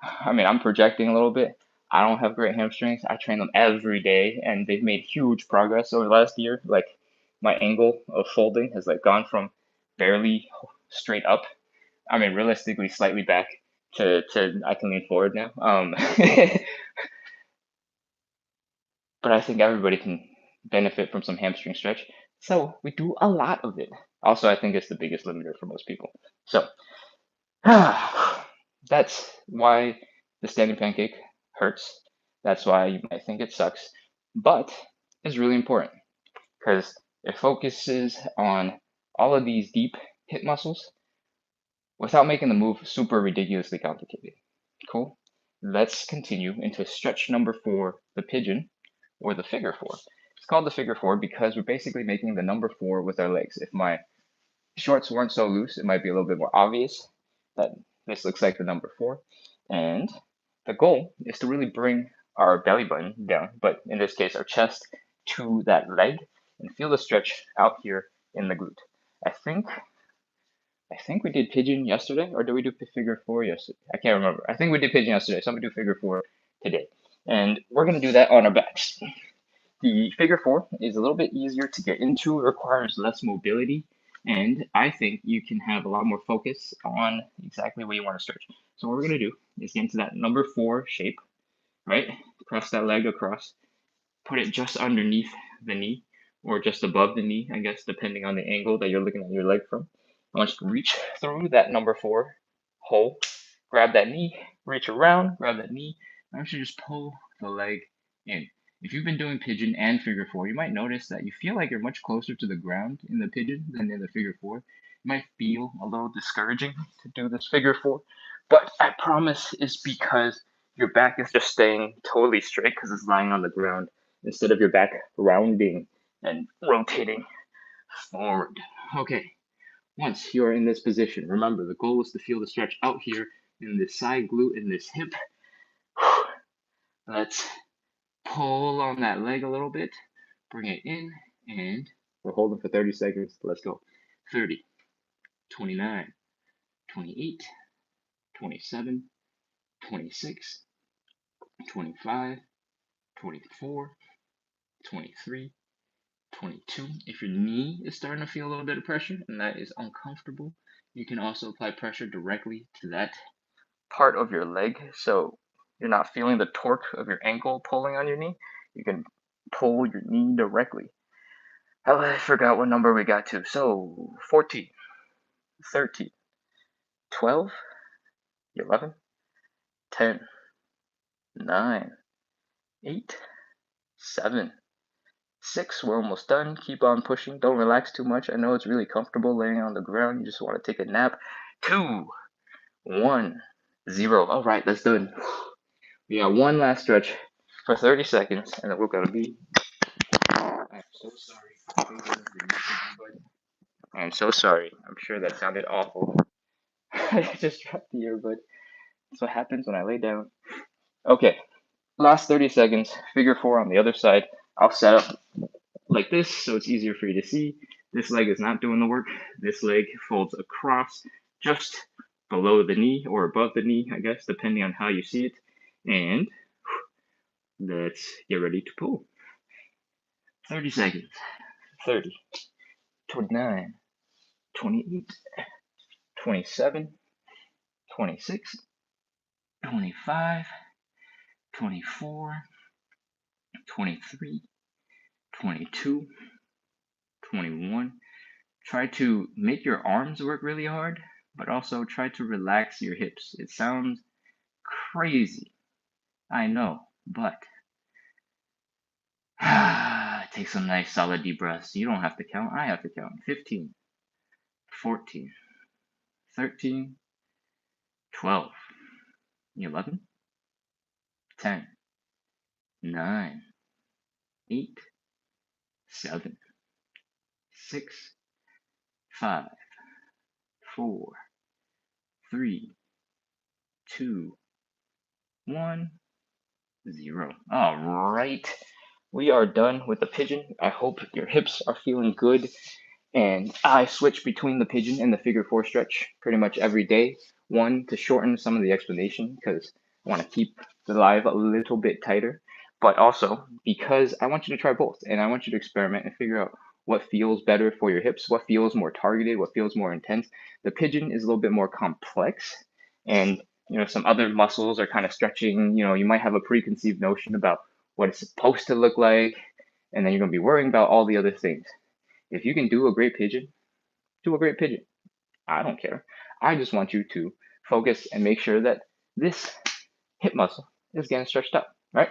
I mean, I'm projecting a little bit. I don't have great hamstrings. I train them every day, and they've made huge progress over the last year. Like, my angle of folding has like gone from barely straight up. I mean, realistically, slightly back to I can lean forward now. but I think everybody can benefit from some hamstring stretch. So we do a lot of it. Also, I think it's the biggest limiter for most people. So that's why the standing pancake hurts. That's why you might think it sucks, but it's really important because it focuses on all of these deep hip muscles without making the move super ridiculously complicated. Cool. Let's continue into stretch number 4, the pigeon, or the figure 4. It's called the figure 4 because we're basically making the number 4 with our legs. If my shorts weren't so loose, it might be a little bit more obvious that this looks like the number 4. And the goal is to really bring our belly button down, but in this case, our chest to that leg and feel the stretch out here in the glute. I think we did pigeon yesterday, or did we do figure 4 yesterday? I can't remember. I think we did pigeon yesterday, so I'm gonna do figure 4 today. And we're gonna do that on our backs. The figure 4 is a little bit easier to get into, it requires less mobility, and I think you can have a lot more focus on exactly what you want to stretch. So what we're gonna do is get into that number 4 shape, right? Cross that leg across, put it just underneath the knee, or just above the knee, I guess, depending on the angle that you're looking at your leg from. I want you to reach through that number 4 hole, grab that knee, reach around, grab that knee. I want you to just pull the leg in. If you've been doing pigeon and figure 4, you might notice that you feel like you're much closer to the ground in the pigeon than in the figure 4. It might feel a little discouraging to do this figure 4, but I promise it's because your back is just staying totally straight because it's lying on the ground instead of your back rounding and rotating forward. Okay, once you're in this position, remember the goal is to feel the stretch out here in this side glute, in this hip. Let's pull on that leg a little bit, bring it in, and we're holding for 30 seconds. Let's go. 30, 29, 28, 27, 26, 25, 24, 23, 22. If your knee is starting to feel a little bit of pressure and that is uncomfortable, you can also apply pressure directly to that part of your leg. So you're not feeling the torque of your ankle pulling on your knee. You can pull your knee directly. I forgot what number we got to. So 14, 13, 12, 11, 10, 9, 8, 7, 6. We're almost done. Keep on pushing. Don't relax too much. I know it's really comfortable laying on the ground. You just want to take a nap. 2, 1, 0. All right, that's done. We got one last stretch for 30 seconds, and then we're going to be... I'm so sorry. I'm so sorry. I'm sure that sounded awful. I just dropped the earbud. That's what happens when I lay down. Okay, last 30 seconds. Figure 4 on the other side. I'll set up like this so it's easier for you to see. This leg is not doing the work. This leg folds across just below the knee or above the knee, I guess, depending on how you see it. And let's get ready to pull. 30 seconds. 30, 29, 28, 27, 26, 25, 24, 23, 22, 21. Try to make your arms work really hard, but also try to relax your hips. It sounds crazy, I know, but take some nice solid deep breaths. You don't have to count, I have to count. 15, 14, 13, 12, 11, 10, 9, 8, 7, 6, 5, 4, 3, 2, 1, 0. All right, we are done with the pigeon. I hope your hips are feeling good. And I switch between the pigeon and the figure 4 stretch pretty much every day. One, to shorten some of the explanation because I want to keep the live a little bit tighter, but also because I want you to try both and I want you to experiment and figure out what feels better for your hips, what feels more targeted, what feels more intense. The pigeon is a little bit more complex, and some other muscles are kind of stretching. You might have a preconceived notion about what it's supposed to look like, and then you're gonna be worrying about all the other things. If you can do a great pigeon, do a great pigeon. I don't care. I just want you to focus and make sure that this hip muscle is getting stretched out, right?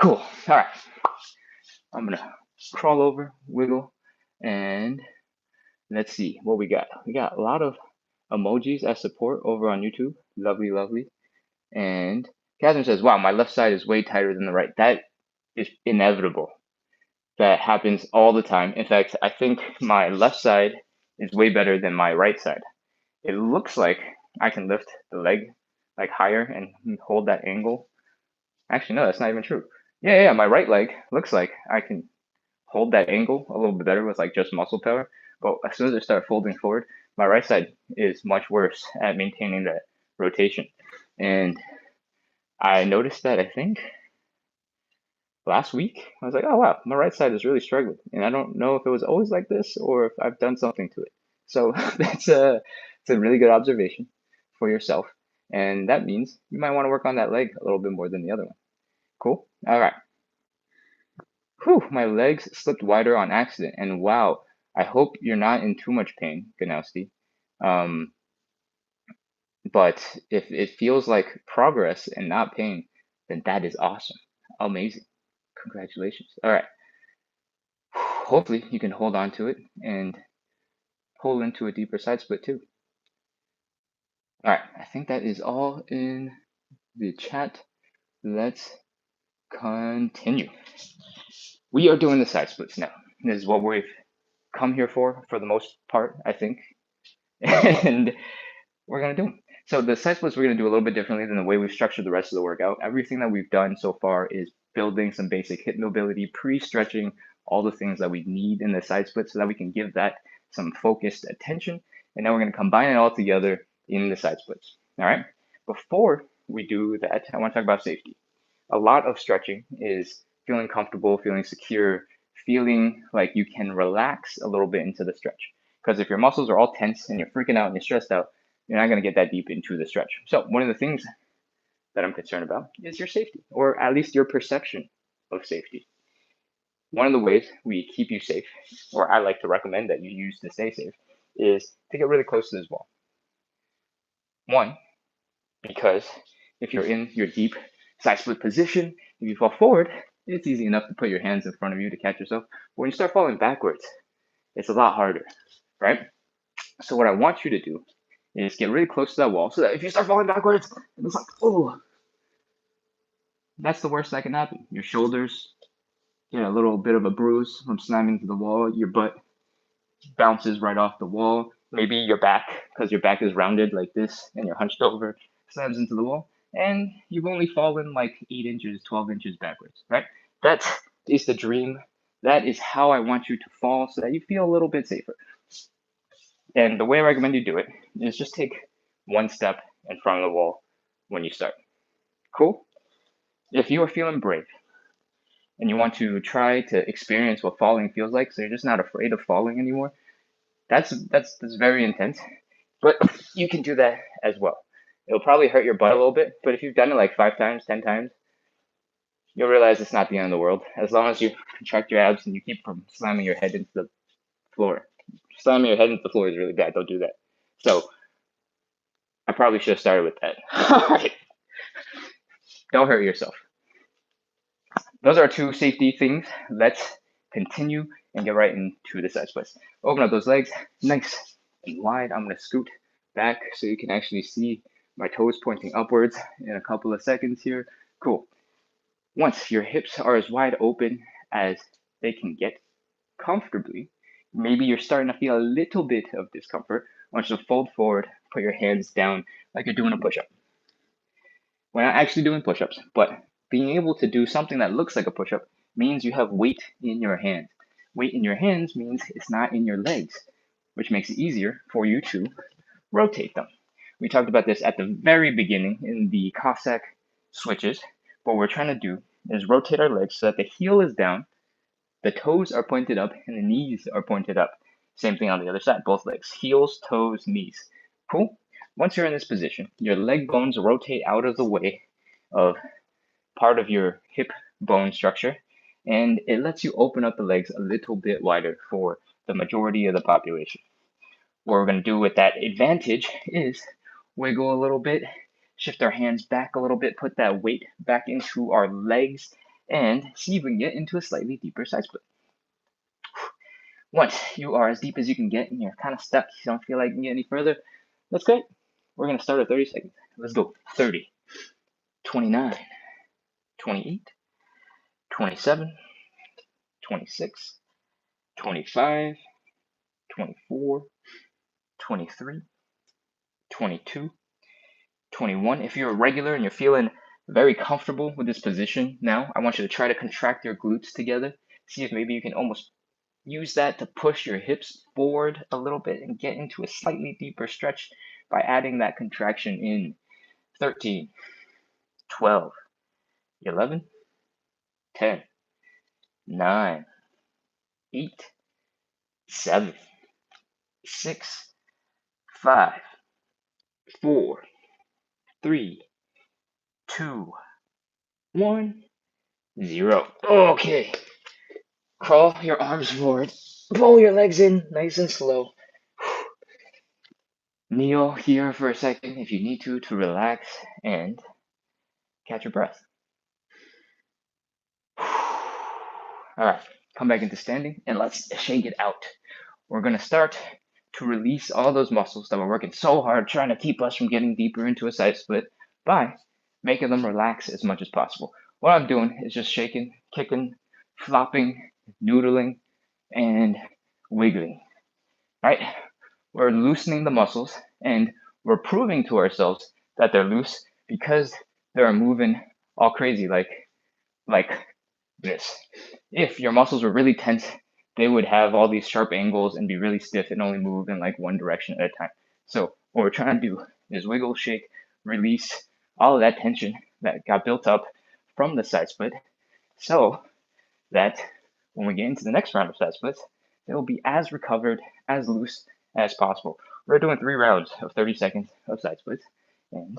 Cool. All right. I'm gonna crawl over, wiggle, and let's see what we got. We got a lot of emojis as support over on YouTube. Lovely, lovely. And Catherine says, wow, my left side is way tighter than the right. That is inevitable. That happens all the time. In fact, I think my left side is way better than my right side. It looks like I can lift the leg like higher and hold that angle. Actually, no, that's not even true. Yeah, my right leg looks like I can hold that angle a little bit better with like just muscle power. But as soon as I start folding forward, my right side is much worse at maintaining that rotation. And I noticed that, I think last week, I was like, oh wow, my right side is really struggling. And I don't know if it was always like this or if I've done something to it. So it's a really good observation for yourself. And that means you might want to work on that leg a little bit more than the other one. Cool? All right. Whew, my legs slipped wider on accident. And wow, I hope you're not in too much pain, Ganowski. But if it feels like progress and not pain, then that is awesome. Amazing. Congratulations. All right. Hopefully you can hold on to it and pull into a deeper side split too. All right, I think that is all in the chat. Let's continue. We are doing the side splits now. This is what we've come here for the most part, I think. And we're gonna do them. So the side splits we're gonna do a little bit differently than the way we've structured the rest of the workout. Everything that we've done so far is building some basic hip mobility, pre-stretching all the things that we need in the side split so that we can give that some focused attention. And now we're gonna combine it all together in the side splits. All right. Before we do that, I want to talk about safety. A lot of stretching is feeling comfortable, feeling secure, feeling like you can relax a little bit into the stretch. Because if your muscles are all tense and you're freaking out and you're stressed out, you're not going to get that deep into the stretch. So one of the things that I'm concerned about is your safety, or at least your perception of safety. One of the ways we keep you safe, or I like to recommend that you use to stay safe, is to get really close to this wall. One, because if you're in your deep side split position, if you fall forward, it's easy enough to put your hands in front of you to catch yourself. But when you start falling backwards, it's a lot harder, right? So what I want you to do is get really close to that wall so that if you start falling backwards, it's like, oh, that's the worst that can happen. Your shoulders get a little bit of a bruise from slamming into the wall. Your butt bounces right off the wall. Maybe your back, because your back is rounded like this and you're hunched over, slams into the wall. And you've only fallen like 8 inches, 12 inches backwards, right? That is the dream. That is how I want you to fall so that you feel a little bit safer. And the way I recommend you do it is just take one step in front of the wall when you start. Cool? If you are feeling brave and you want to try to experience what falling feels like, so you're just not afraid of falling anymore, that's very intense. But you can do that as well. It'll probably hurt your butt a little bit, but if you've done it like 5 times, 10 times, you'll realize it's not the end of the world. As long as you contract your abs and you keep from slamming your head into the floor. Slamming your head into the floor is really bad. Don't do that. So I probably should have started with that. Don't hurt yourself. Those are 2 safety things. Let's continue and get right into the side splits. Open up those legs nice and wide. I'm going to scoot back so you can actually see my toes pointing upwards in a couple of seconds here. Cool. Once your hips are as wide open as they can get comfortably, maybe you're starting to feel a little bit of discomfort. I want you to fold forward, put your hands down like you're doing a push-up. We're not actually doing push-ups, but being able to do something that looks like a push-up means you have weight in your hands. Weight in your hands means it's not in your legs, which makes it easier for you to rotate them. We talked about this at the very beginning in the Cossack switches. What we're trying to do is rotate our legs so that the heel is down, the toes are pointed up, and the knees are pointed up. Same thing on the other side, both legs, heels, toes, knees. Cool? Once you're in this position, your leg bones rotate out of the way of part of your hip bone structure, and it lets you open up the legs a little bit wider for the majority of the population. What we're going to do with that advantage is wiggle a little bit, shift our hands back a little bit, put that weight back into our legs, and see if we can get into a slightly deeper side split. Once you are as deep as you can get and you're kind of stuck, you don't feel like you can get any further, that's great. We're going to start at 30 seconds. Let's go. 30, 29, 28, 27, 26, 25, 24, 23, 22, 21. If you're a regular and you're feeling very comfortable with this position now, I want you to try to contract your glutes together. See if maybe you can almost use that to push your hips forward a little bit and get into a slightly deeper stretch by adding that contraction in 13, 12, 11, 10, 9, 8, 7, 6, 5, 4, 3, 2, 1, 0. Okay. Crawl your arms forward. Pull your legs in nice and slow. Kneel here for a second if you need to relax and catch your breath. All right, come back into standing and let's shake it out. We're going to start to release all those muscles that were working so hard trying to keep us from getting deeper into a side split by making them relax as much as possible. What I'm doing is just shaking, kicking, flopping, noodling, and wiggling. All right, we're loosening the muscles and we're proving to ourselves that they're loose because they're moving all crazy like this. If your muscles were really tense, they would have all these sharp angles and be really stiff and only move in like one direction at a time. So what we're trying to do is wiggle, shake, release all of that tension that got built up from the side split so that when we get into the next round of side splits, they will be as recovered, as loose as possible. We're doing 3 rounds of 30 seconds of side splits, and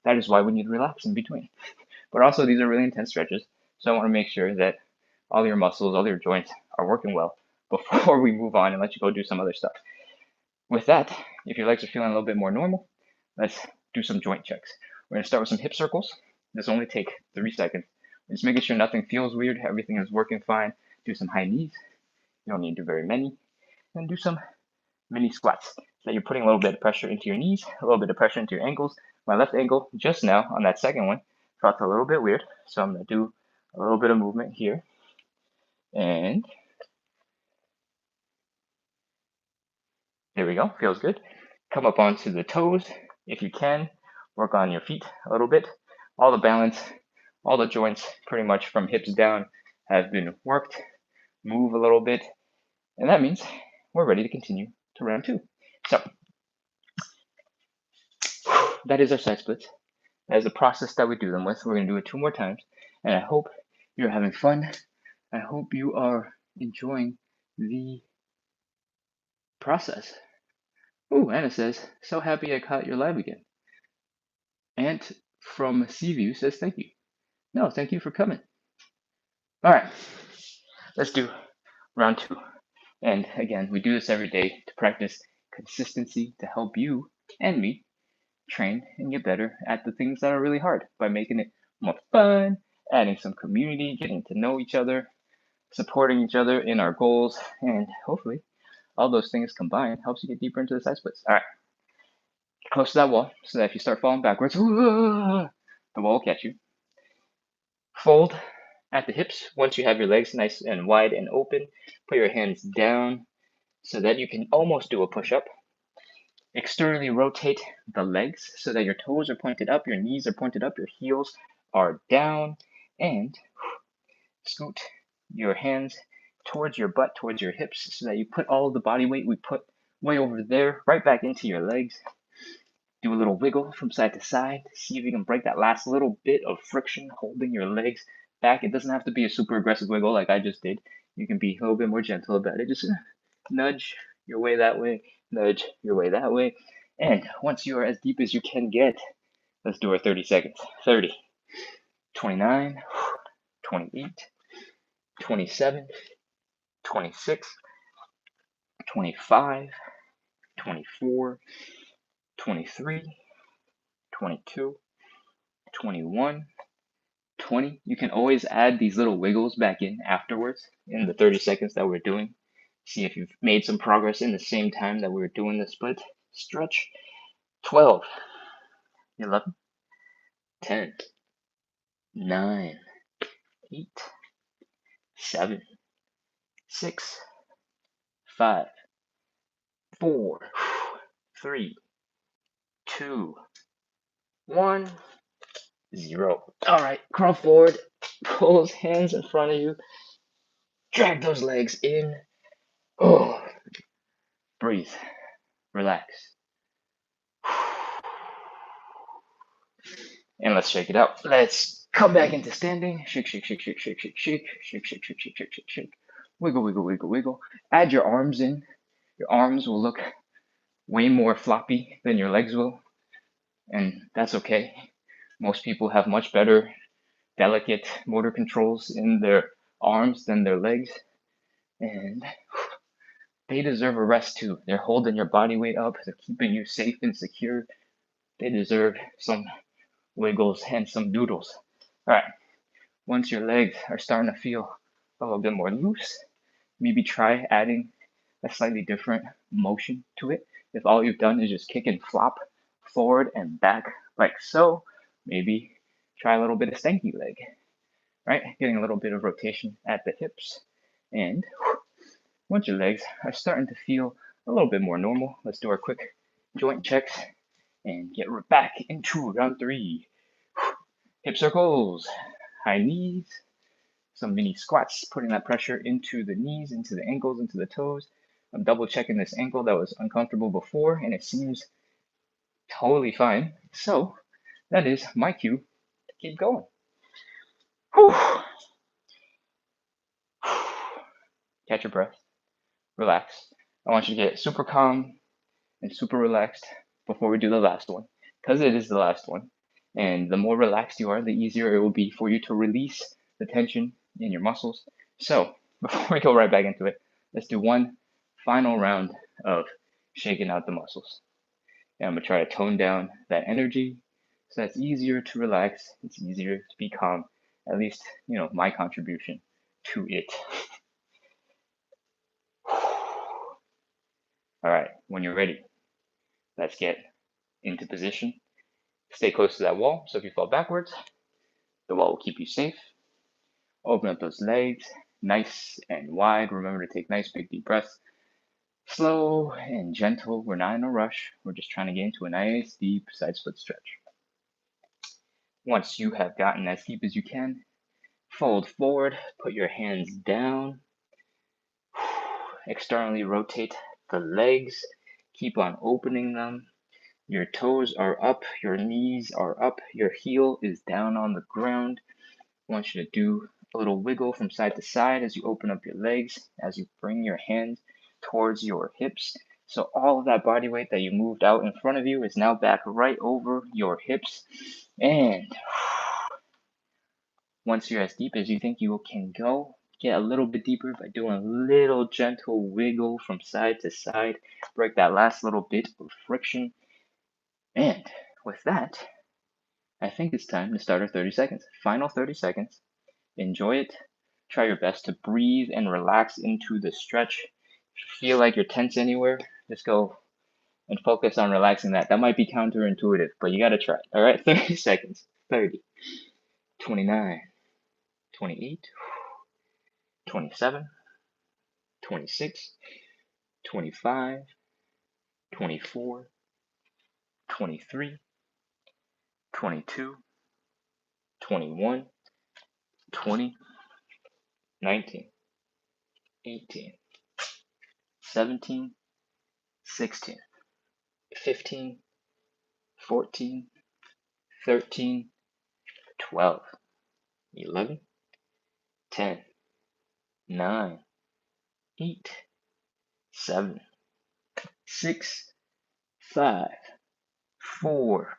that is why we need to relax in between. But also, these are really intense stretches, so I want to make sure that all your muscles, all your joints are working well before we move on and let you go do some other stuff. With that, if your legs are feeling a little bit more normal, let's do some joint checks. We're going to start with some hip circles. This only take 3 seconds. Just making sure nothing feels weird, everything is working fine. Do some high knees. You don't need to do very many. And do some mini squats. So you're putting a little bit of pressure into your knees, a little bit of pressure into your ankles. My left ankle just now on that second one felt a little bit weird. So I'm going to do a little bit of movement here. And there we go. Feels good. Come up onto the toes if you can. Work on your feet a little bit. All the balance, all the joints pretty much from hips down have been worked. Move a little bit. And that means we're ready to continue to round 2. So that is our side splits. That is the process that we do them with. We're going to do it 2 more times. And I hope you're having fun. I hope you are enjoying the process. Ooh, Anna says, so happy I caught your live again. Ant from Seaview says thank you. No, thank you for coming. All right, let's do round 2. And again, we do this every day to practice consistency to help you and me train and get better at the things that are really hard by making it more fun, adding some community, getting to know each other, supporting each other in our goals, and hopefully all those things combined helps you get deeper into the side splits. All right, get close to that wall so that if you start falling backwards, the wall will catch you. Fold at the hips. Once you have your legs nice and wide and open, put your hands down so that you can almost do a push-up. Externally rotate the legs so that your toes are pointed up, your knees are pointed up, your heels are down, and scoot your hands towards your butt, towards your hips, so that you put all of the body weight we put way over there right back into your legs. Do a little wiggle from side to side. See if you can break that last little bit of friction holding your legs back. It doesn't have to be a super aggressive wiggle like I just did. You can be a little bit more gentle about it. Just nudge your way that way, nudge your way that way. And once you are as deep as you can get, let's do our 30 seconds. 30, 29, 28, 27, 26, 25, 24, 23, 22, 21, 20. You can always add these little wiggles back in afterwards in the 30 seconds that we're doing. See if you've made some progress in the same time that we were doing the split stretch. 12, 11, 10, 9, 8, 7, 6, 5, 4, 3, 2, 1, 0. All right, crawl forward, pull those hands in front of you, drag those legs in. Oh, breathe, relax. And let's shake it out. Let's come back into standing. Shake, shake, shake, shake, shake, shake, shake, shake, shake, shake, shake, shake, shake, shake. Wiggle, wiggle, wiggle, wiggle. Add your arms in. Your arms will look way more floppy than your legs will, and that's okay. Most people have much better, delicate motor controls in their arms than their legs, and they deserve a rest too. They're holding your body weight up. They're keeping you safe and secure. They deserve some wiggles and some doodles. All right. Once your legs are starting to feel a little bit more loose, maybe try adding a slightly different motion to it. If all you've done is just kick and flop forward and back like so, maybe try a little bit of stanky leg, right? Getting a little bit of rotation at the hips. And once your legs are starting to feel a little bit more normal, let's do our quick joint checks and get back into round 3. Hip circles, high knees, some mini squats, putting that pressure into the knees, into the ankles, into the toes. I'm double checking this ankle that was uncomfortable before, and it seems totally fine. So that is my cue to keep going. Whew. Catch your breath, relax. I want you to get super calm and super relaxed before we do the last one, because it is the last one. And the more relaxed you are, the easier it will be for you to release the tension in your muscles. So before we go right back into it, let's do one final round of shaking out the muscles. And I'm gonna try to tone down that energy so that's easier to relax, it's easier to be calm, at least, my contribution to it. All right, when you're ready, let's get into position. Stay close to that wall, so if you fall backwards, the wall will keep you safe. Open up those legs, nice and wide. Remember to take nice big deep breaths. Slow and gentle. We're not in a rush. We're just trying to get into a nice deep side split stretch. Once you have gotten as deep as you can, fold forward, put your hands down. Externally rotate the legs. Keep on opening them. Your toes are up, your knees are up, your heel is down on the ground. I want you to do a little wiggle from side to side as you open up your legs, as you bring your hands towards your hips. So all of that body weight that you moved out in front of you is now back right over your hips. And once you're as deep as you think you can go, get a little bit deeper by doing a little gentle wiggle from side to side. Break that last little bit of friction. And with that, I think it's time to start our 30 seconds. Final 30 seconds. Enjoy it. Try your best to breathe and relax into the stretch. If you feel like you're tense anywhere, just go and focus on relaxing that. That might be counterintuitive, but you gotta try. All right, 30 seconds. 30, 29, 28, 27, 26, 25, 24, 23, 22, 21, 20, 19, 18, 17, 16, 15, 14, 13, 12, 11, 10, 9, 8, 7, 6, 5, 4,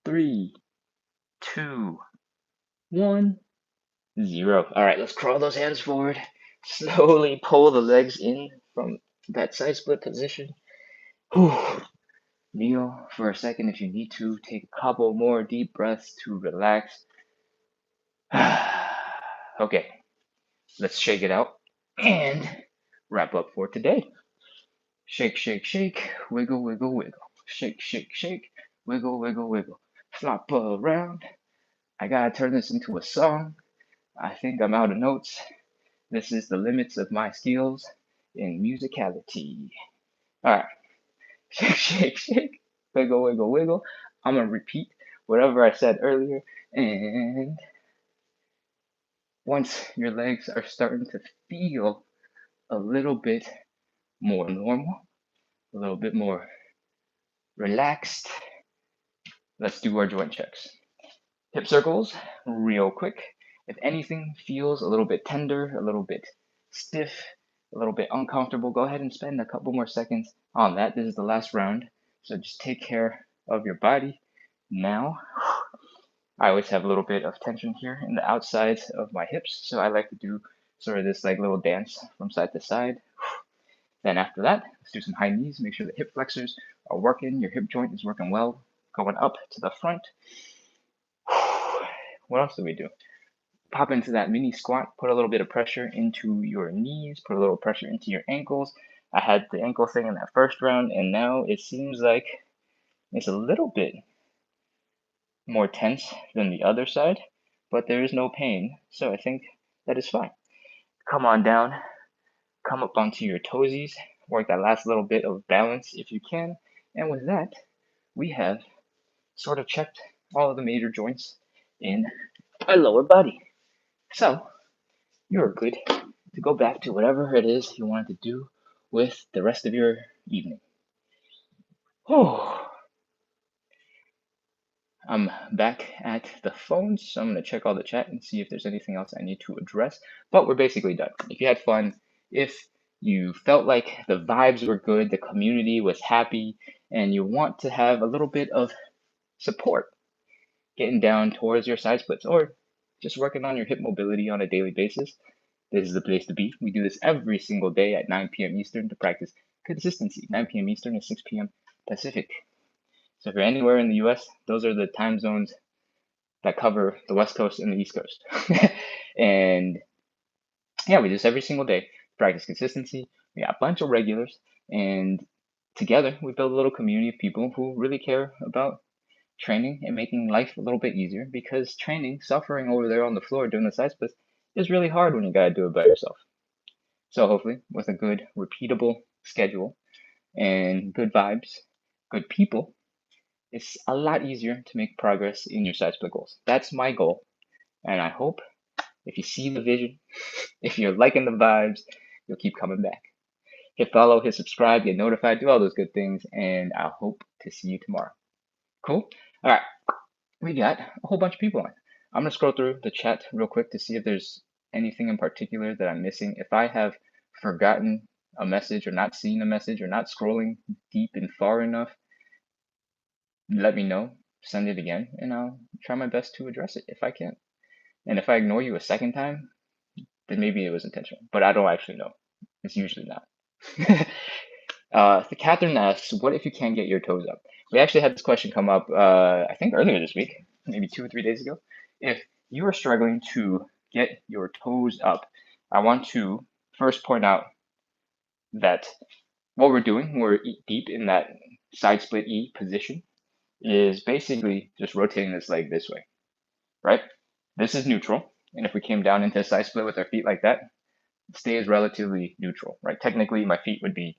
3, 2, 1, 0. All right, let's crawl those hands forward. Slowly pull the legs in from that side split position. Whew. Kneel for a second if you need to. Take a couple more deep breaths to relax. Okay, let's shake it out and wrap up for today. Shake, shake, shake, wiggle, wiggle, wiggle. Shake, shake, shake, wiggle, wiggle, wiggle. Flop around. I gotta turn this into a song. I think I'm out of notes. This is the limits of my skills in musicality. Alright, shake, shake, shake, wiggle, wiggle, wiggle. I'm gonna repeat whatever I said earlier, and once your legs are starting to feel a little bit more normal, a little bit more relaxed, let's do our joint checks. Hip circles, real quick. If anything feels a little bit tender, a little bit stiff, a little bit uncomfortable, go ahead and spend a couple more seconds on that. This is the last round, so just take care of your body now. I always have a little bit of tension here in the outsides of my hips, so I like to do sort of this like little dance from side to side. Then after that, let's do some high knees. Make sure the hip flexors are working, your hip joint is working well, going up to the front. What else do we do? Pop into that mini squat, put a little bit of pressure into your knees, put a little pressure into your ankles. I had the ankle thing in that first round, and now it seems like it's a little bit more tense than the other side, but there is no pain, so I think that is fine. Come on down, come up onto your toesies, work that last little bit of balance if you can, and with that, we have sort of checked all of the major joints in our lower body. So, you're good to go back to whatever it is you wanted to do with the rest of your evening. Oh, I'm back at the phone, so I'm going to check all the chat and see if there's anything else I need to address. But we're basically done. If you had fun, if you felt like the vibes were good, the community was happy, and you want to have a little bit of support getting down towards your side splits or just working on your hip mobility on a daily basis, this is the place to be. We do this every single day at 9 p.m. Eastern to practice consistency. 9 p.m. Eastern is 6 p.m. Pacific. So if you're anywhere in the US, those are the time zones that cover the West Coast and the East Coast. And yeah, we do this every single day. Practice consistency. We got a bunch of regulars, and together we build a little community of people who really care about training and making life a little bit easier, because training, suffering over there on the floor doing the side splits is really hard when you gotta do it by yourself. So hopefully with a good repeatable schedule and good vibes, good people, it's a lot easier to make progress in your side split goals. That's my goal. And I hope if you see the vision, if you're liking the vibes, you'll keep coming back. Hit follow, hit subscribe, get notified, do all those good things, and I hope to see you tomorrow. Cool? All right, we got a whole bunch of people on. I'm gonna scroll through the chat real quick to see if there's anything in particular that I'm missing. If I have forgotten a message or not seen a message or not scrolling deep and far enough, let me know, send it again, and I'll try my best to address it if I can. And if I ignore you a second time, then maybe it was intentional, but I don't actually know. It's usually not. The Catherine asks, what if you can't get your toes up? We actually had this question come up, I think earlier this week, maybe 2 or 3 days ago. If you are struggling to get your toes up, I want to first point out that what we're doing, we're deep in that side split E position, is basically just rotating this leg this way, right? This is neutral. And if we came down into a side split with our feet like that, it stays relatively neutral, right? Technically, my feet would be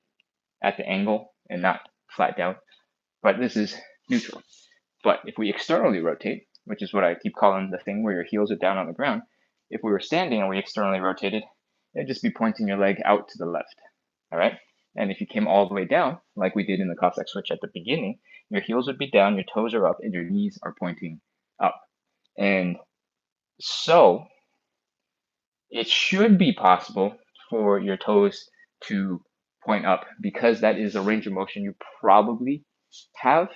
at the angle and not flat down, but this is neutral. But if we externally rotate, which is what I keep calling the thing where your heels are down on the ground, if we were standing and we externally rotated, it'd just be pointing your leg out to the left, all right? And if you came all the way down, like we did in the Cossack switch at the beginning, your heels would be down, your toes are up, and your knees are pointing up. And so it should be possible for your toes to point up, because that is a range of motion you probably have,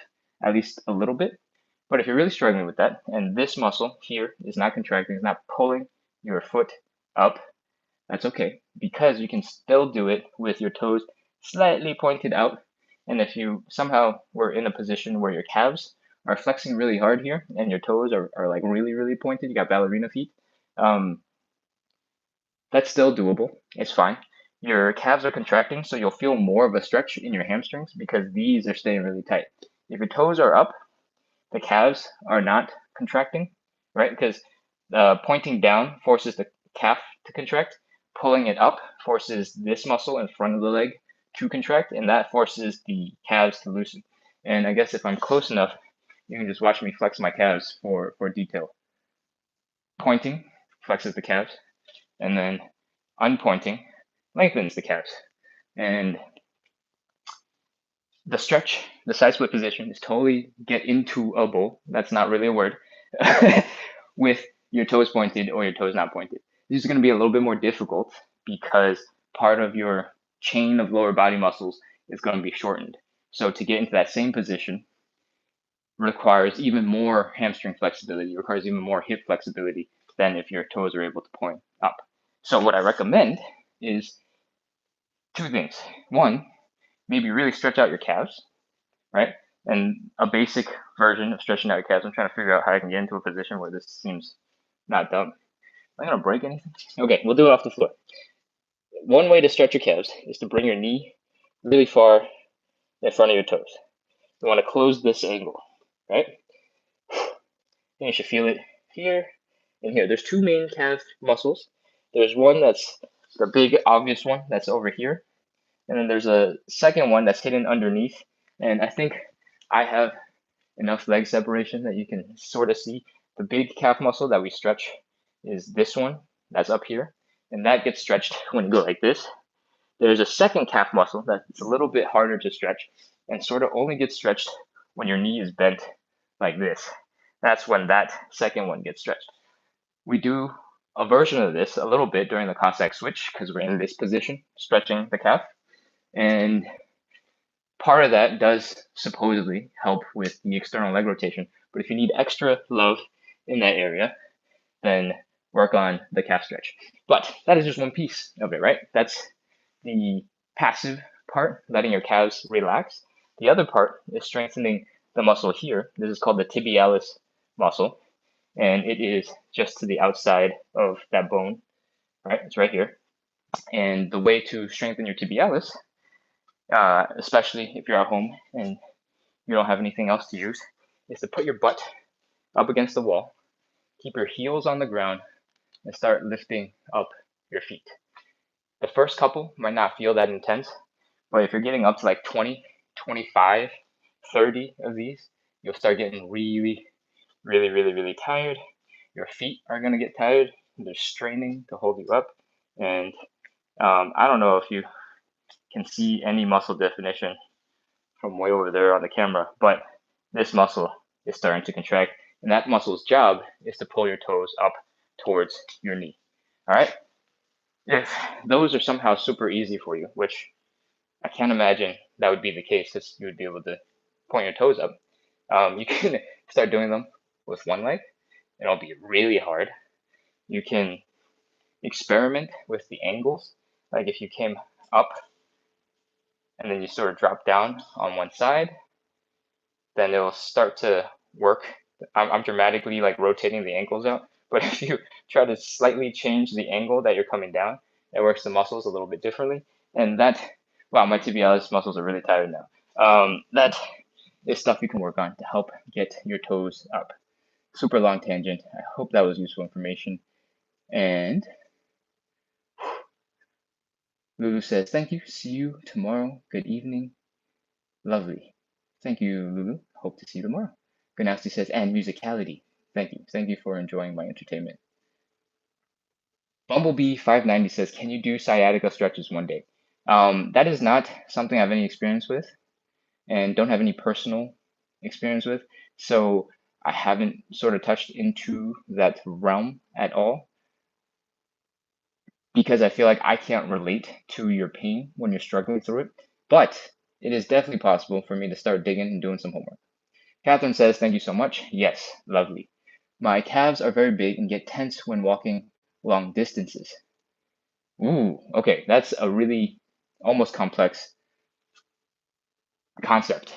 at least a little bit. But if you're really struggling with that, and this muscle here is not contracting, it's not pulling your foot up, that's okay, because you can still do it with your toes slightly pointed out. And if you somehow were in a position where your calves are flexing really hard here and your toes are like really, really pointed, you got ballerina feet, that's still doable. It's fine. Your calves are contracting, so you'll feel more of a stretch in your hamstrings because these are staying really tight. If your toes are up, the calves are not contracting, right? Because pointing down forces the calf to contract. Pulling it up forces this muscle in front of the leg to contract, and that forces the calves to loosen. And I guess if I'm close enough, you can just watch me flex my calves for detail. Pointing flexes the calves, and then unpointing lengthens the calves. And the stretch, the side split position is totally get into a bowl. That's not really a word. With your toes pointed or your toes not pointed. This is going to be a little bit more difficult because part of your chain of lower body muscles is going to be shortened. So to get into that same position requires even more hamstring flexibility, requires even more hip flexibility than if your toes are able to point up. So what I recommend is two things. One, maybe really stretch out your calves, right? And a basic version of stretching out your calves, I'm trying to figure out how I can get into a position where this seems not dumb. Am I gonna break anything? Okay, we'll do it off the floor. One way to stretch your calves is to bring your knee really far in front of your toes. You want to close this angle, right? And you should feel it here and here. There's two main calf muscles. There's one that's the big obvious one that's over here, and then there's a second one that's hidden underneath. And I think I have enough leg separation that you can sort of see. The big calf muscle that we stretch is this one that's up here, and that gets stretched when you go like this. There's a second calf muscle that's a little bit harder to stretch and sort of only gets stretched when your knee is bent like this. That's when that second one gets stretched. We do a version of this a little bit during the Cossack switch because we're in this position, stretching the calf. And part of that does supposedly help with the external leg rotation. But if you need extra love in that area, then work on the calf stretch. But that is just one piece of it, right? That's the passive part, letting your calves relax. The other part is strengthening the muscle here. This is called the tibialis muscle, and it is just to the outside of that bone, right? It's right here. And the way to strengthen your tibialis, especially if you're at home and you don't have anything else to use, is to put your butt up against the wall, keep your heels on the ground, and start lifting up your feet. The first couple might not feel that intense, but if you're getting up to like 20, 25, 30 of these, you'll start getting really, really, really, really tired. Your feet are going to get tired. They're straining to hold you up. And I don't know if you can see any muscle definition from way over there on the camera, but this muscle is starting to contract. And that muscle's job is to pull your toes up towards your knee. All right? If those are somehow super easy for you, which I can't imagine that would be the case, because you would be able to point your toes up. You can start doing them with one leg. It'll be really hard. You can experiment with the angles. Like if you came up and then you sort of drop down on one side, then it'll start to work. I'm dramatically like rotating the ankles out. But if you try to slightly change the angle that you're coming down, it works the muscles a little bit differently. And that, wow, my tibialis muscles are really tired now. That is stuff you can work on to help get your toes up. Super long tangent. I hope that was useful information. And Lulu says, thank you. See you tomorrow. Good evening. Lovely. Thank you, Lulu. Hope to see you tomorrow. Ganasti says, and musicality. Thank you. Thank you for enjoying my entertainment. Bumblebee590 says, can you do sciatica stretches one day? That is not something I have any experience with and don't have any personal experience with. So I haven't sort of touched into that realm at all because I feel like I can't relate to your pain when you're struggling through it. But it is definitely possible for me to start digging and doing some homework. Catherine says, thank you so much. Yes, lovely. My calves are very big and get tense when walking long distances. Ooh, okay, that's a really almost complex concept.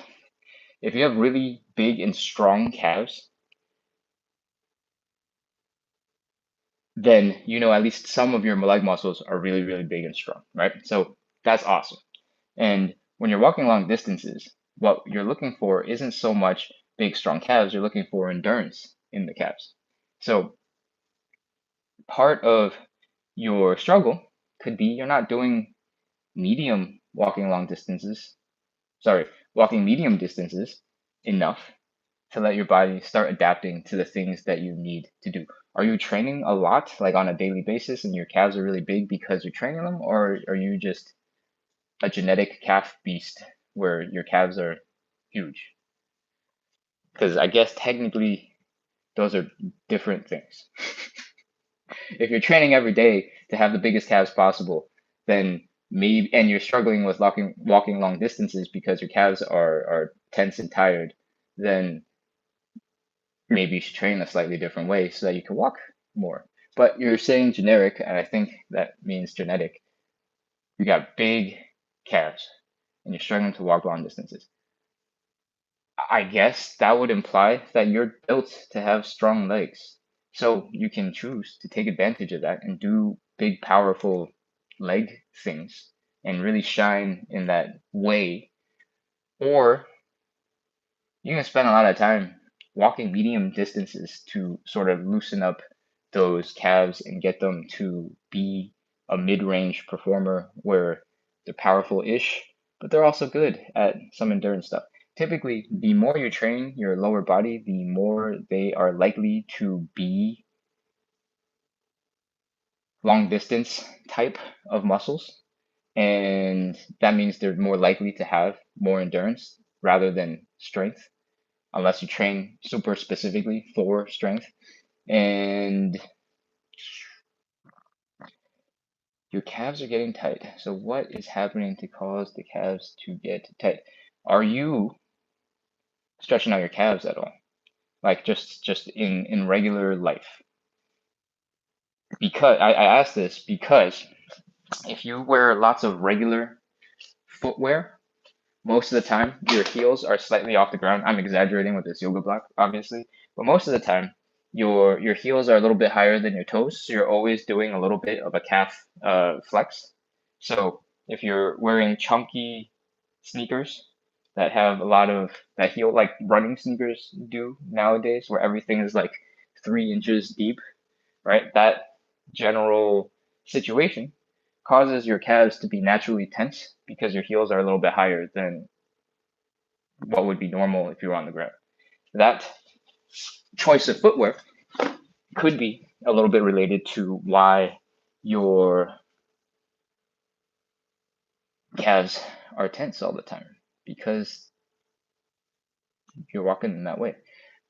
If you have really big and strong calves, then you know at least some of your leg muscles are really, really big and strong, right? So that's awesome. And when you're walking long distances, what you're looking for isn't so much big, strong calves, you're looking for endurance in the calves. So part of your struggle could be you're not doing medium walking long distances, sorry, walking medium distances enough to let your body start adapting to the things that you need to do. Are you training a lot, like on a daily basis, and your calves are really big because you're training them, or are you just a genetic calf beast where your calves are huge? Because I guess technically those are different things. If you're training every day to have the biggest calves possible, then maybe, and you're struggling with walking long distances because your calves are tense and tired, then maybe you should train a slightly different way so that you can walk more. But you're saying generic, and I think that means genetic. You got big calves, and you're struggling to walk long distances. I guess that would imply that you're built to have strong legs. So you can choose to take advantage of that and do big, powerful leg things and really shine in that way. Or you can spend a lot of time walking medium distances to sort of loosen up those calves and get them to be a mid-range performer where they're powerful-ish, but they're also good at some endurance stuff. Typically, the more you train your lower body, the more they are likely to be long distance type of muscles. And that means they're more likely to have more endurance rather than strength, unless you train super specifically for strength. And your calves are getting tight. So what is happening to cause the calves to get tight? Are you stretching out your calves at all? Like just in regular life? Because I ask this because if you wear lots of regular footwear, most of the time your heels are slightly off the ground. I'm exaggerating with this yoga block, obviously, but most of the time your heels are a little bit higher than your toes, so you're always doing a little bit of a calf flex. So if you're wearing chunky sneakers that have a lot of that heel like running sneakers do nowadays, where everything is like 3 inches deep, right? That general situation causes your calves to be naturally tense because your heels are a little bit higher than what would be normal if you were on the ground. That choice of footwear could be a little bit related to why your calves are tense all the time because you're walking in that way.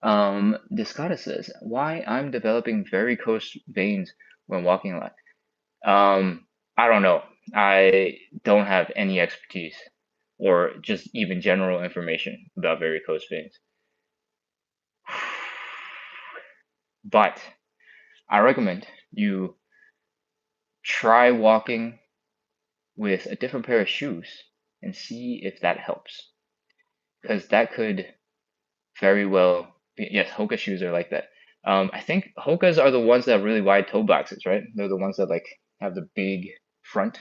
Discata says, why I'm developing varicose veins when walking a lot. I don't know. I don't have any expertise or just even general information about varicose veins. But I recommend you try walking with a different pair of shoes and see if that helps. Because that could very well be, yes, Hoka shoes are like that. I think Hokas are the ones that have really wide toe boxes, right? They're the ones that like have the big front.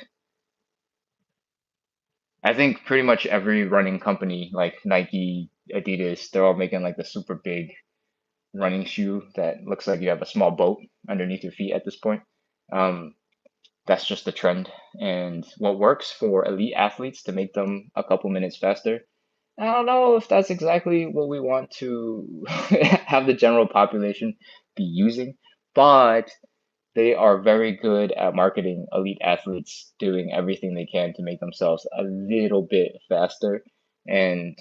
I think pretty much every running company, like Nike, Adidas, they're all making like the super big running shoe that looks like you have a small boat underneath your feet at this point. Um, that's just the trend. And what works for elite athletes to make them a couple minutes faster, I don't know if that's exactly what we want to have the general population be using, but they are very good at marketing elite athletes doing everything they can to make themselves a little bit faster. And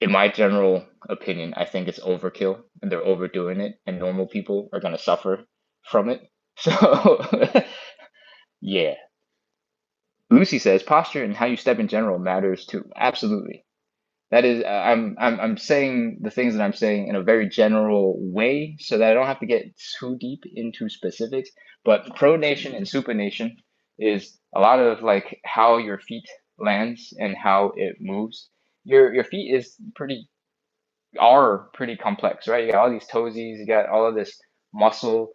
in my general opinion, I think it's overkill and they're overdoing it, and normal people are going to suffer from it. So, yeah. Lucy says posture and how you step in general matters too. Absolutely. That is, I'm saying the things that I'm saying in a very general way, so that I don't have to get too deep into specifics. But pronation and supination is a lot of like how your feet lands and how it moves. Your feet is pretty complex, right? You got all these toesies, you got all of this muscle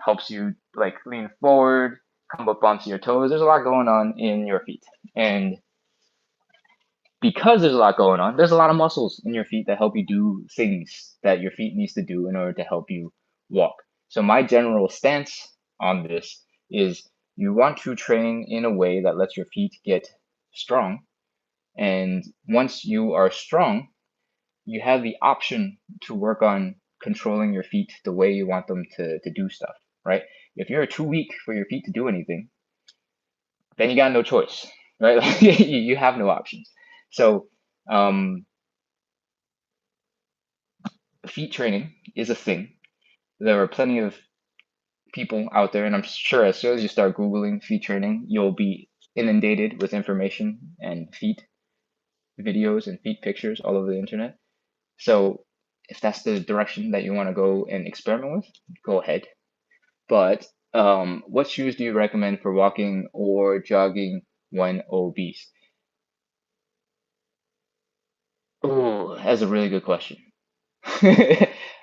helps you like lean forward, come up onto your toes. There's a lot going on in your feet, and because there's a lot going on, there's a lot of muscles in your feet that help you do things that your feet needs to do in order to help you walk. So my general stance on this is you want to train in a way that lets your feet get strong. And once you are strong, you have the option to work on controlling your feet the way you want them to do stuff, right? If you're too weak for your feet to do anything, then you got no choice, right? Like, you have no options. So um, feet training is a thing. There are plenty of people out there, and I'm sure as soon as you start Googling feet training, you'll be inundated with information and feet videos and feet pictures all over the internet. So if that's the direction that you want to go and experiment with, go ahead. But what shoes do you recommend for walking or jogging when obese? Oh, that's a really good question.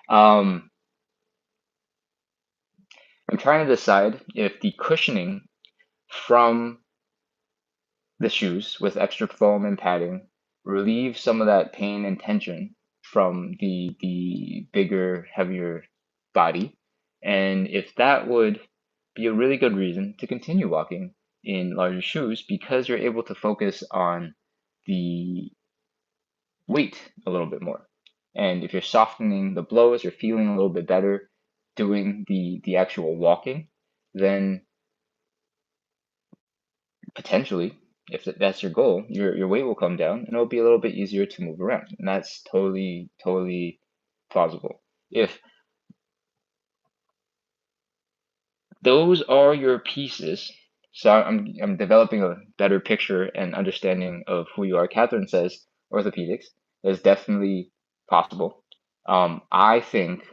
um, I'm trying to decide if the cushioning from the shoes with extra foam and padding relieve some of that pain and tension from the bigger, heavier body. And if that would be a really good reason to continue walking in larger shoes because you're able to focus on the weight a little bit more. And if you're softening the blows, you're feeling a little bit better doing the actual walking, then potentially, if that's your goal, your weight will come down and it'll be a little bit easier to move around. And that's totally plausible. If those are your pieces, so I'm developing a better picture and understanding of who you are. Catherine says orthopedics is definitely possible. I think,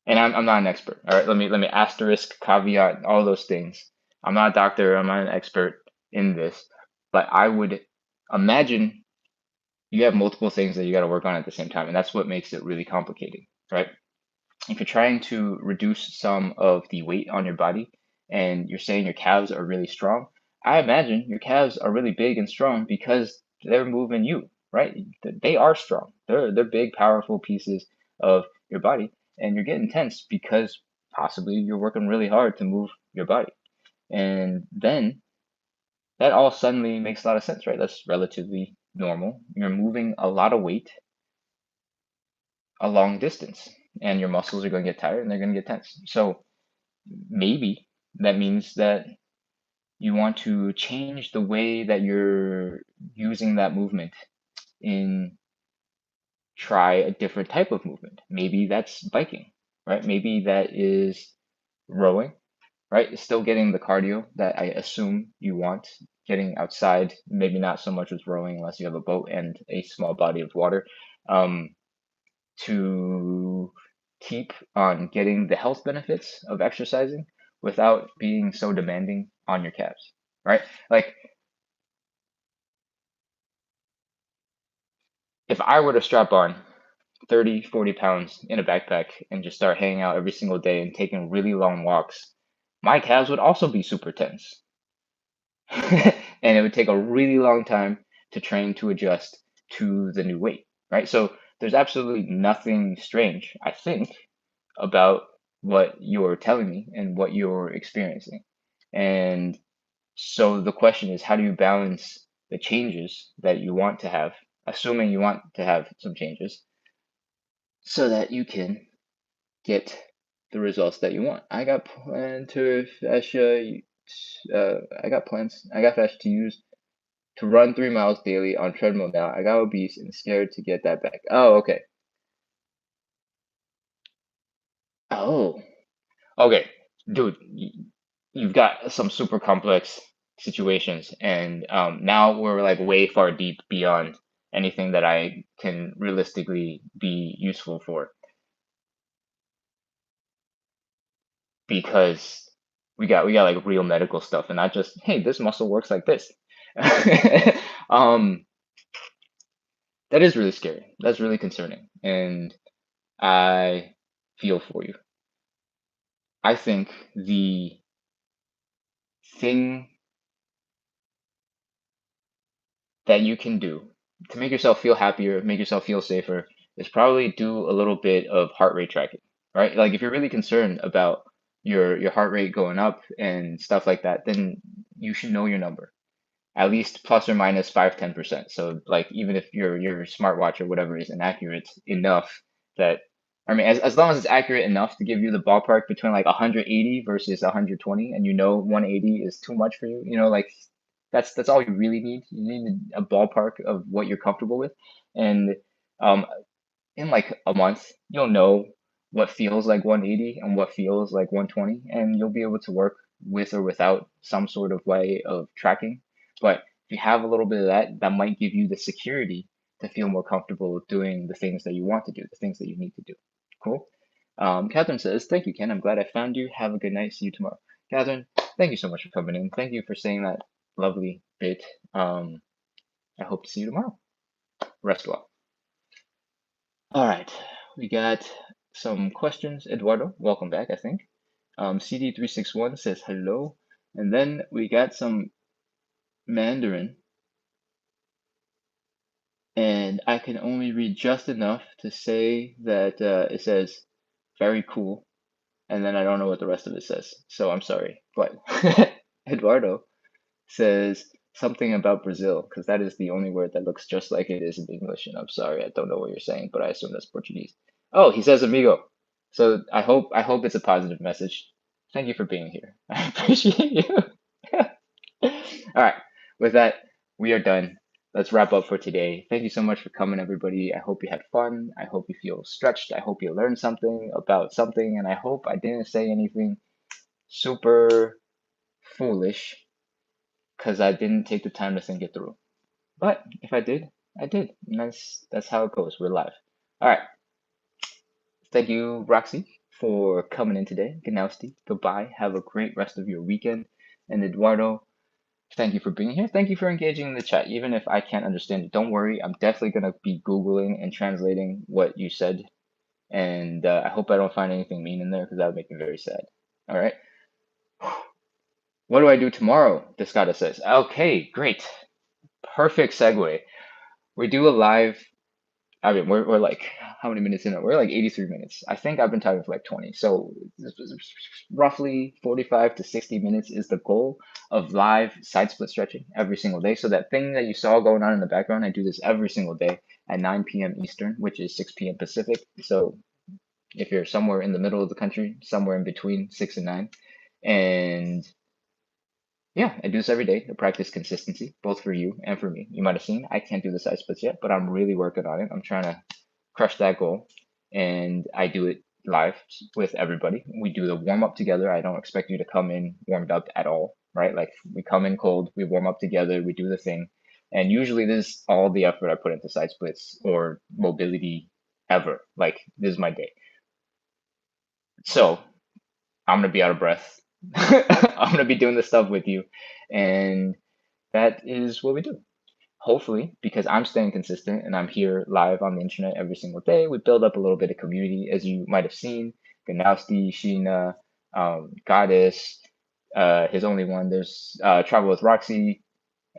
and I'm not an expert. All right, let me asterisk caveat all those things. I'm not a doctor. I'm not an expert in this, but I would imagine you have multiple things that you got to work on at the same time, and that's what makes it really complicated, right? If you're trying to reduce some of the weight on your body and you're saying your calves are really strong, I imagine your calves are really big and strong because they're moving you, right? They are strong. They're big, powerful pieces of your body, and you're getting tense because possibly you're working really hard to move your body. And then that all suddenly makes a lot of sense, right? That's relatively normal. You're moving a lot of weight a long distance, and your muscles are going to get tired and they're going to get tense. So maybe that means that you want to change the way that you're using that movement in try a different type of movement. Maybe that's biking, right? Maybe that is rowing, right? Still getting the cardio that I assume you want, getting outside, maybe not so much with rowing unless you have a boat and a small body of water. To keep on getting the health benefits of exercising without being so demanding on your calves, right? Like if I were to strap on 30, 40 pounds in a backpack and just start hanging out every single day and taking really long walks, my calves would also be super tense. And it would take a really long time to train to adjust to the new weight, right? So there's absolutely nothing strange, I think, about what you're telling me and what you're experiencing. And so the question is, how do you balance the changes that you want to have, assuming you want to have some changes, so that you can get the results that you want? I got plans. I got fascia to use to run 3 miles daily on treadmill now. I got obese and scared to get that back. Oh, okay. Oh, okay, dude, you've got some super complex situations, and now we're like way far deep beyond. anything that I can realistically be useful for, because we got like real medical stuff and not just, hey, this muscle works like this. um that is really scary. That's really concerning, and I feel for you. I think the thing that you can do to make yourself feel happier, make yourself feel safer, is probably do a little bit of heart rate tracking, right? Like if you're really concerned about your heart rate going up and stuff like that, then you should know your number, at least plus or minus 5-10%. So like even if your smartwatch or whatever is inaccurate enough that, I mean, as long as it's accurate enough to give you the ballpark between like 180 versus 120, and you know 180 is too much for you, you know, like that's all you really need. You need a ballpark of what you're comfortable with, and um, in like a month, you'll know what feels like 180 and what feels like 120, and you'll be able to work with or without some sort of way of tracking. But if you have a little bit of that, that might give you the security to feel more comfortable doing the things that you want to do, the things that you need to do. Cool. Catherine says, "Thank you, Ken. I'm glad I found you. Have a good night. See you tomorrow." Catherine, thank you so much for coming in. Thank you for saying that lovely bit. I hope to see you tomorrow. Rest well. All right, we got some questions. Eduardo, welcome back, I think. CD361 says hello. And then we got some Mandarin. And I can only read just enough to say that it says very cool. And then I don't know what the rest of it says. So I'm sorry. But Eduardo says something about Brazil, because that is the only word that looks just like it is in English. And I'm sorry, I don't know what you're saying, but I assume that's Portuguese. Oh, he says amigo. So I hope it's a positive message. Thank you for being here. I appreciate you. All right, with that, we are done. Let's wrap up for today. Thank you so much for coming, everybody. I hope you had fun. I hope you feel stretched. I hope you learned something about something, and I hope I didn't say anything super foolish because I didn't take the time to think it through. But if I did, I did. And that's how it goes. We're live. All right. Thank you, Roxy, for coming in today. Ganowski, goodbye. Have a great rest of your weekend. And Eduardo, thank you for being here. Thank you for engaging in the chat. Even if I can't understand it, don't worry. I'm definitely going to be Googling and translating what you said. And I hope I don't find anything mean in there because that would make me very sad. All right. What do I do tomorrow? Descada says. Okay, great. Perfect segue. We do a live. I mean, we're like, how many minutes in it? We're like 83 minutes. I think I've been talking for like 20. So roughly 45 to 60 minutes is the goal of live side split stretching every single day. So that thing that you saw going on in the background, I do this every single day at 9 p.m. Eastern, which is 6 p.m. Pacific. So if you're somewhere in the middle of the country, somewhere in between 6 and 9. And yeah, I do this every day to practice consistency, both for you and for me. You might have seen I can't do the side splits yet, but I'm really working on it. I'm trying to crush that goal, and I do it live with everybody. We do the warm up together. I don't expect you to come in warmed up at all, right? Like we come in cold, we warm up together, we do the thing, and usually this is all the effort I put into side splits or mobility ever. Like this is my day. So I'm gonna be out of breath. I'm gonna be doing this stuff with you, and that is what we do. Hopefully, because I'm staying consistent and I'm here live on the internet every single day, we build up a little bit of community, as you might have seen. Ganowski, Sheena, Goddess, his only one. There's Travel with Roxy,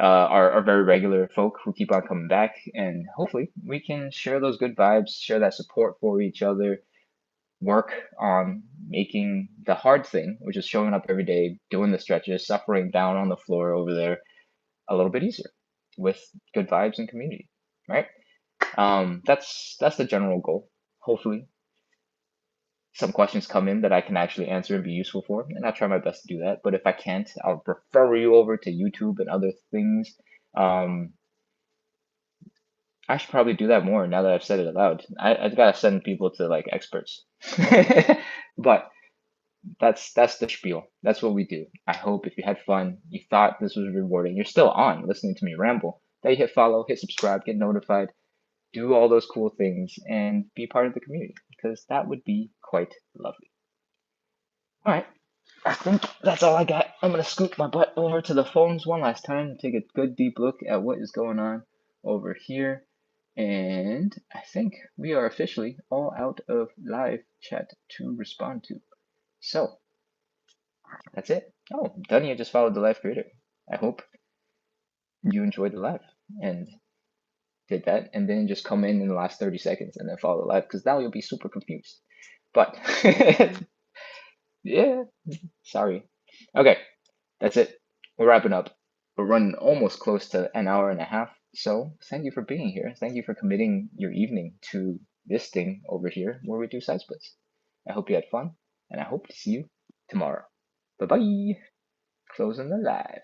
are very regular folk who keep on coming back, and hopefully we can share those good vibes, share that support for each other, work on making the hard thing, which is showing up every day, doing the stretches, suffering down on the floor over there, a little bit easier with good vibes and community, right? That's the general goal. Hopefully, some questions come in that I can actually answer and be useful for, and I'll try my best to do that. But if I can't, I'll refer you over to YouTube and other things. I should probably do that more now that I've said it aloud. I've got to send people to like experts. But that's the spiel. That's what we do. I hope if you had fun, you thought this was rewarding, you're still on listening to me ramble, that you hit follow, hit subscribe, get notified, do all those cool things, and be part of the community, because that would be quite lovely. All right, I think that's all I got. I'm going to scoop my butt over to the phones one last time and take a good deep look at what is going on over here. And I think we are officially all out of live chat to respond to. So that's it. Oh, Dunny just followed the live creator. I hope you enjoyed the live and did that, and then just come in the last 30 seconds and then follow the live, because now you'll be super confused. But yeah, sorry. Okay, that's it. We're wrapping up. We're running almost close to an hour and a half. So thank you for being here. Thank you for committing your evening to this thing over here where we do side splits. I hope you had fun, and I hope to see you tomorrow. Bye bye. Closing the live.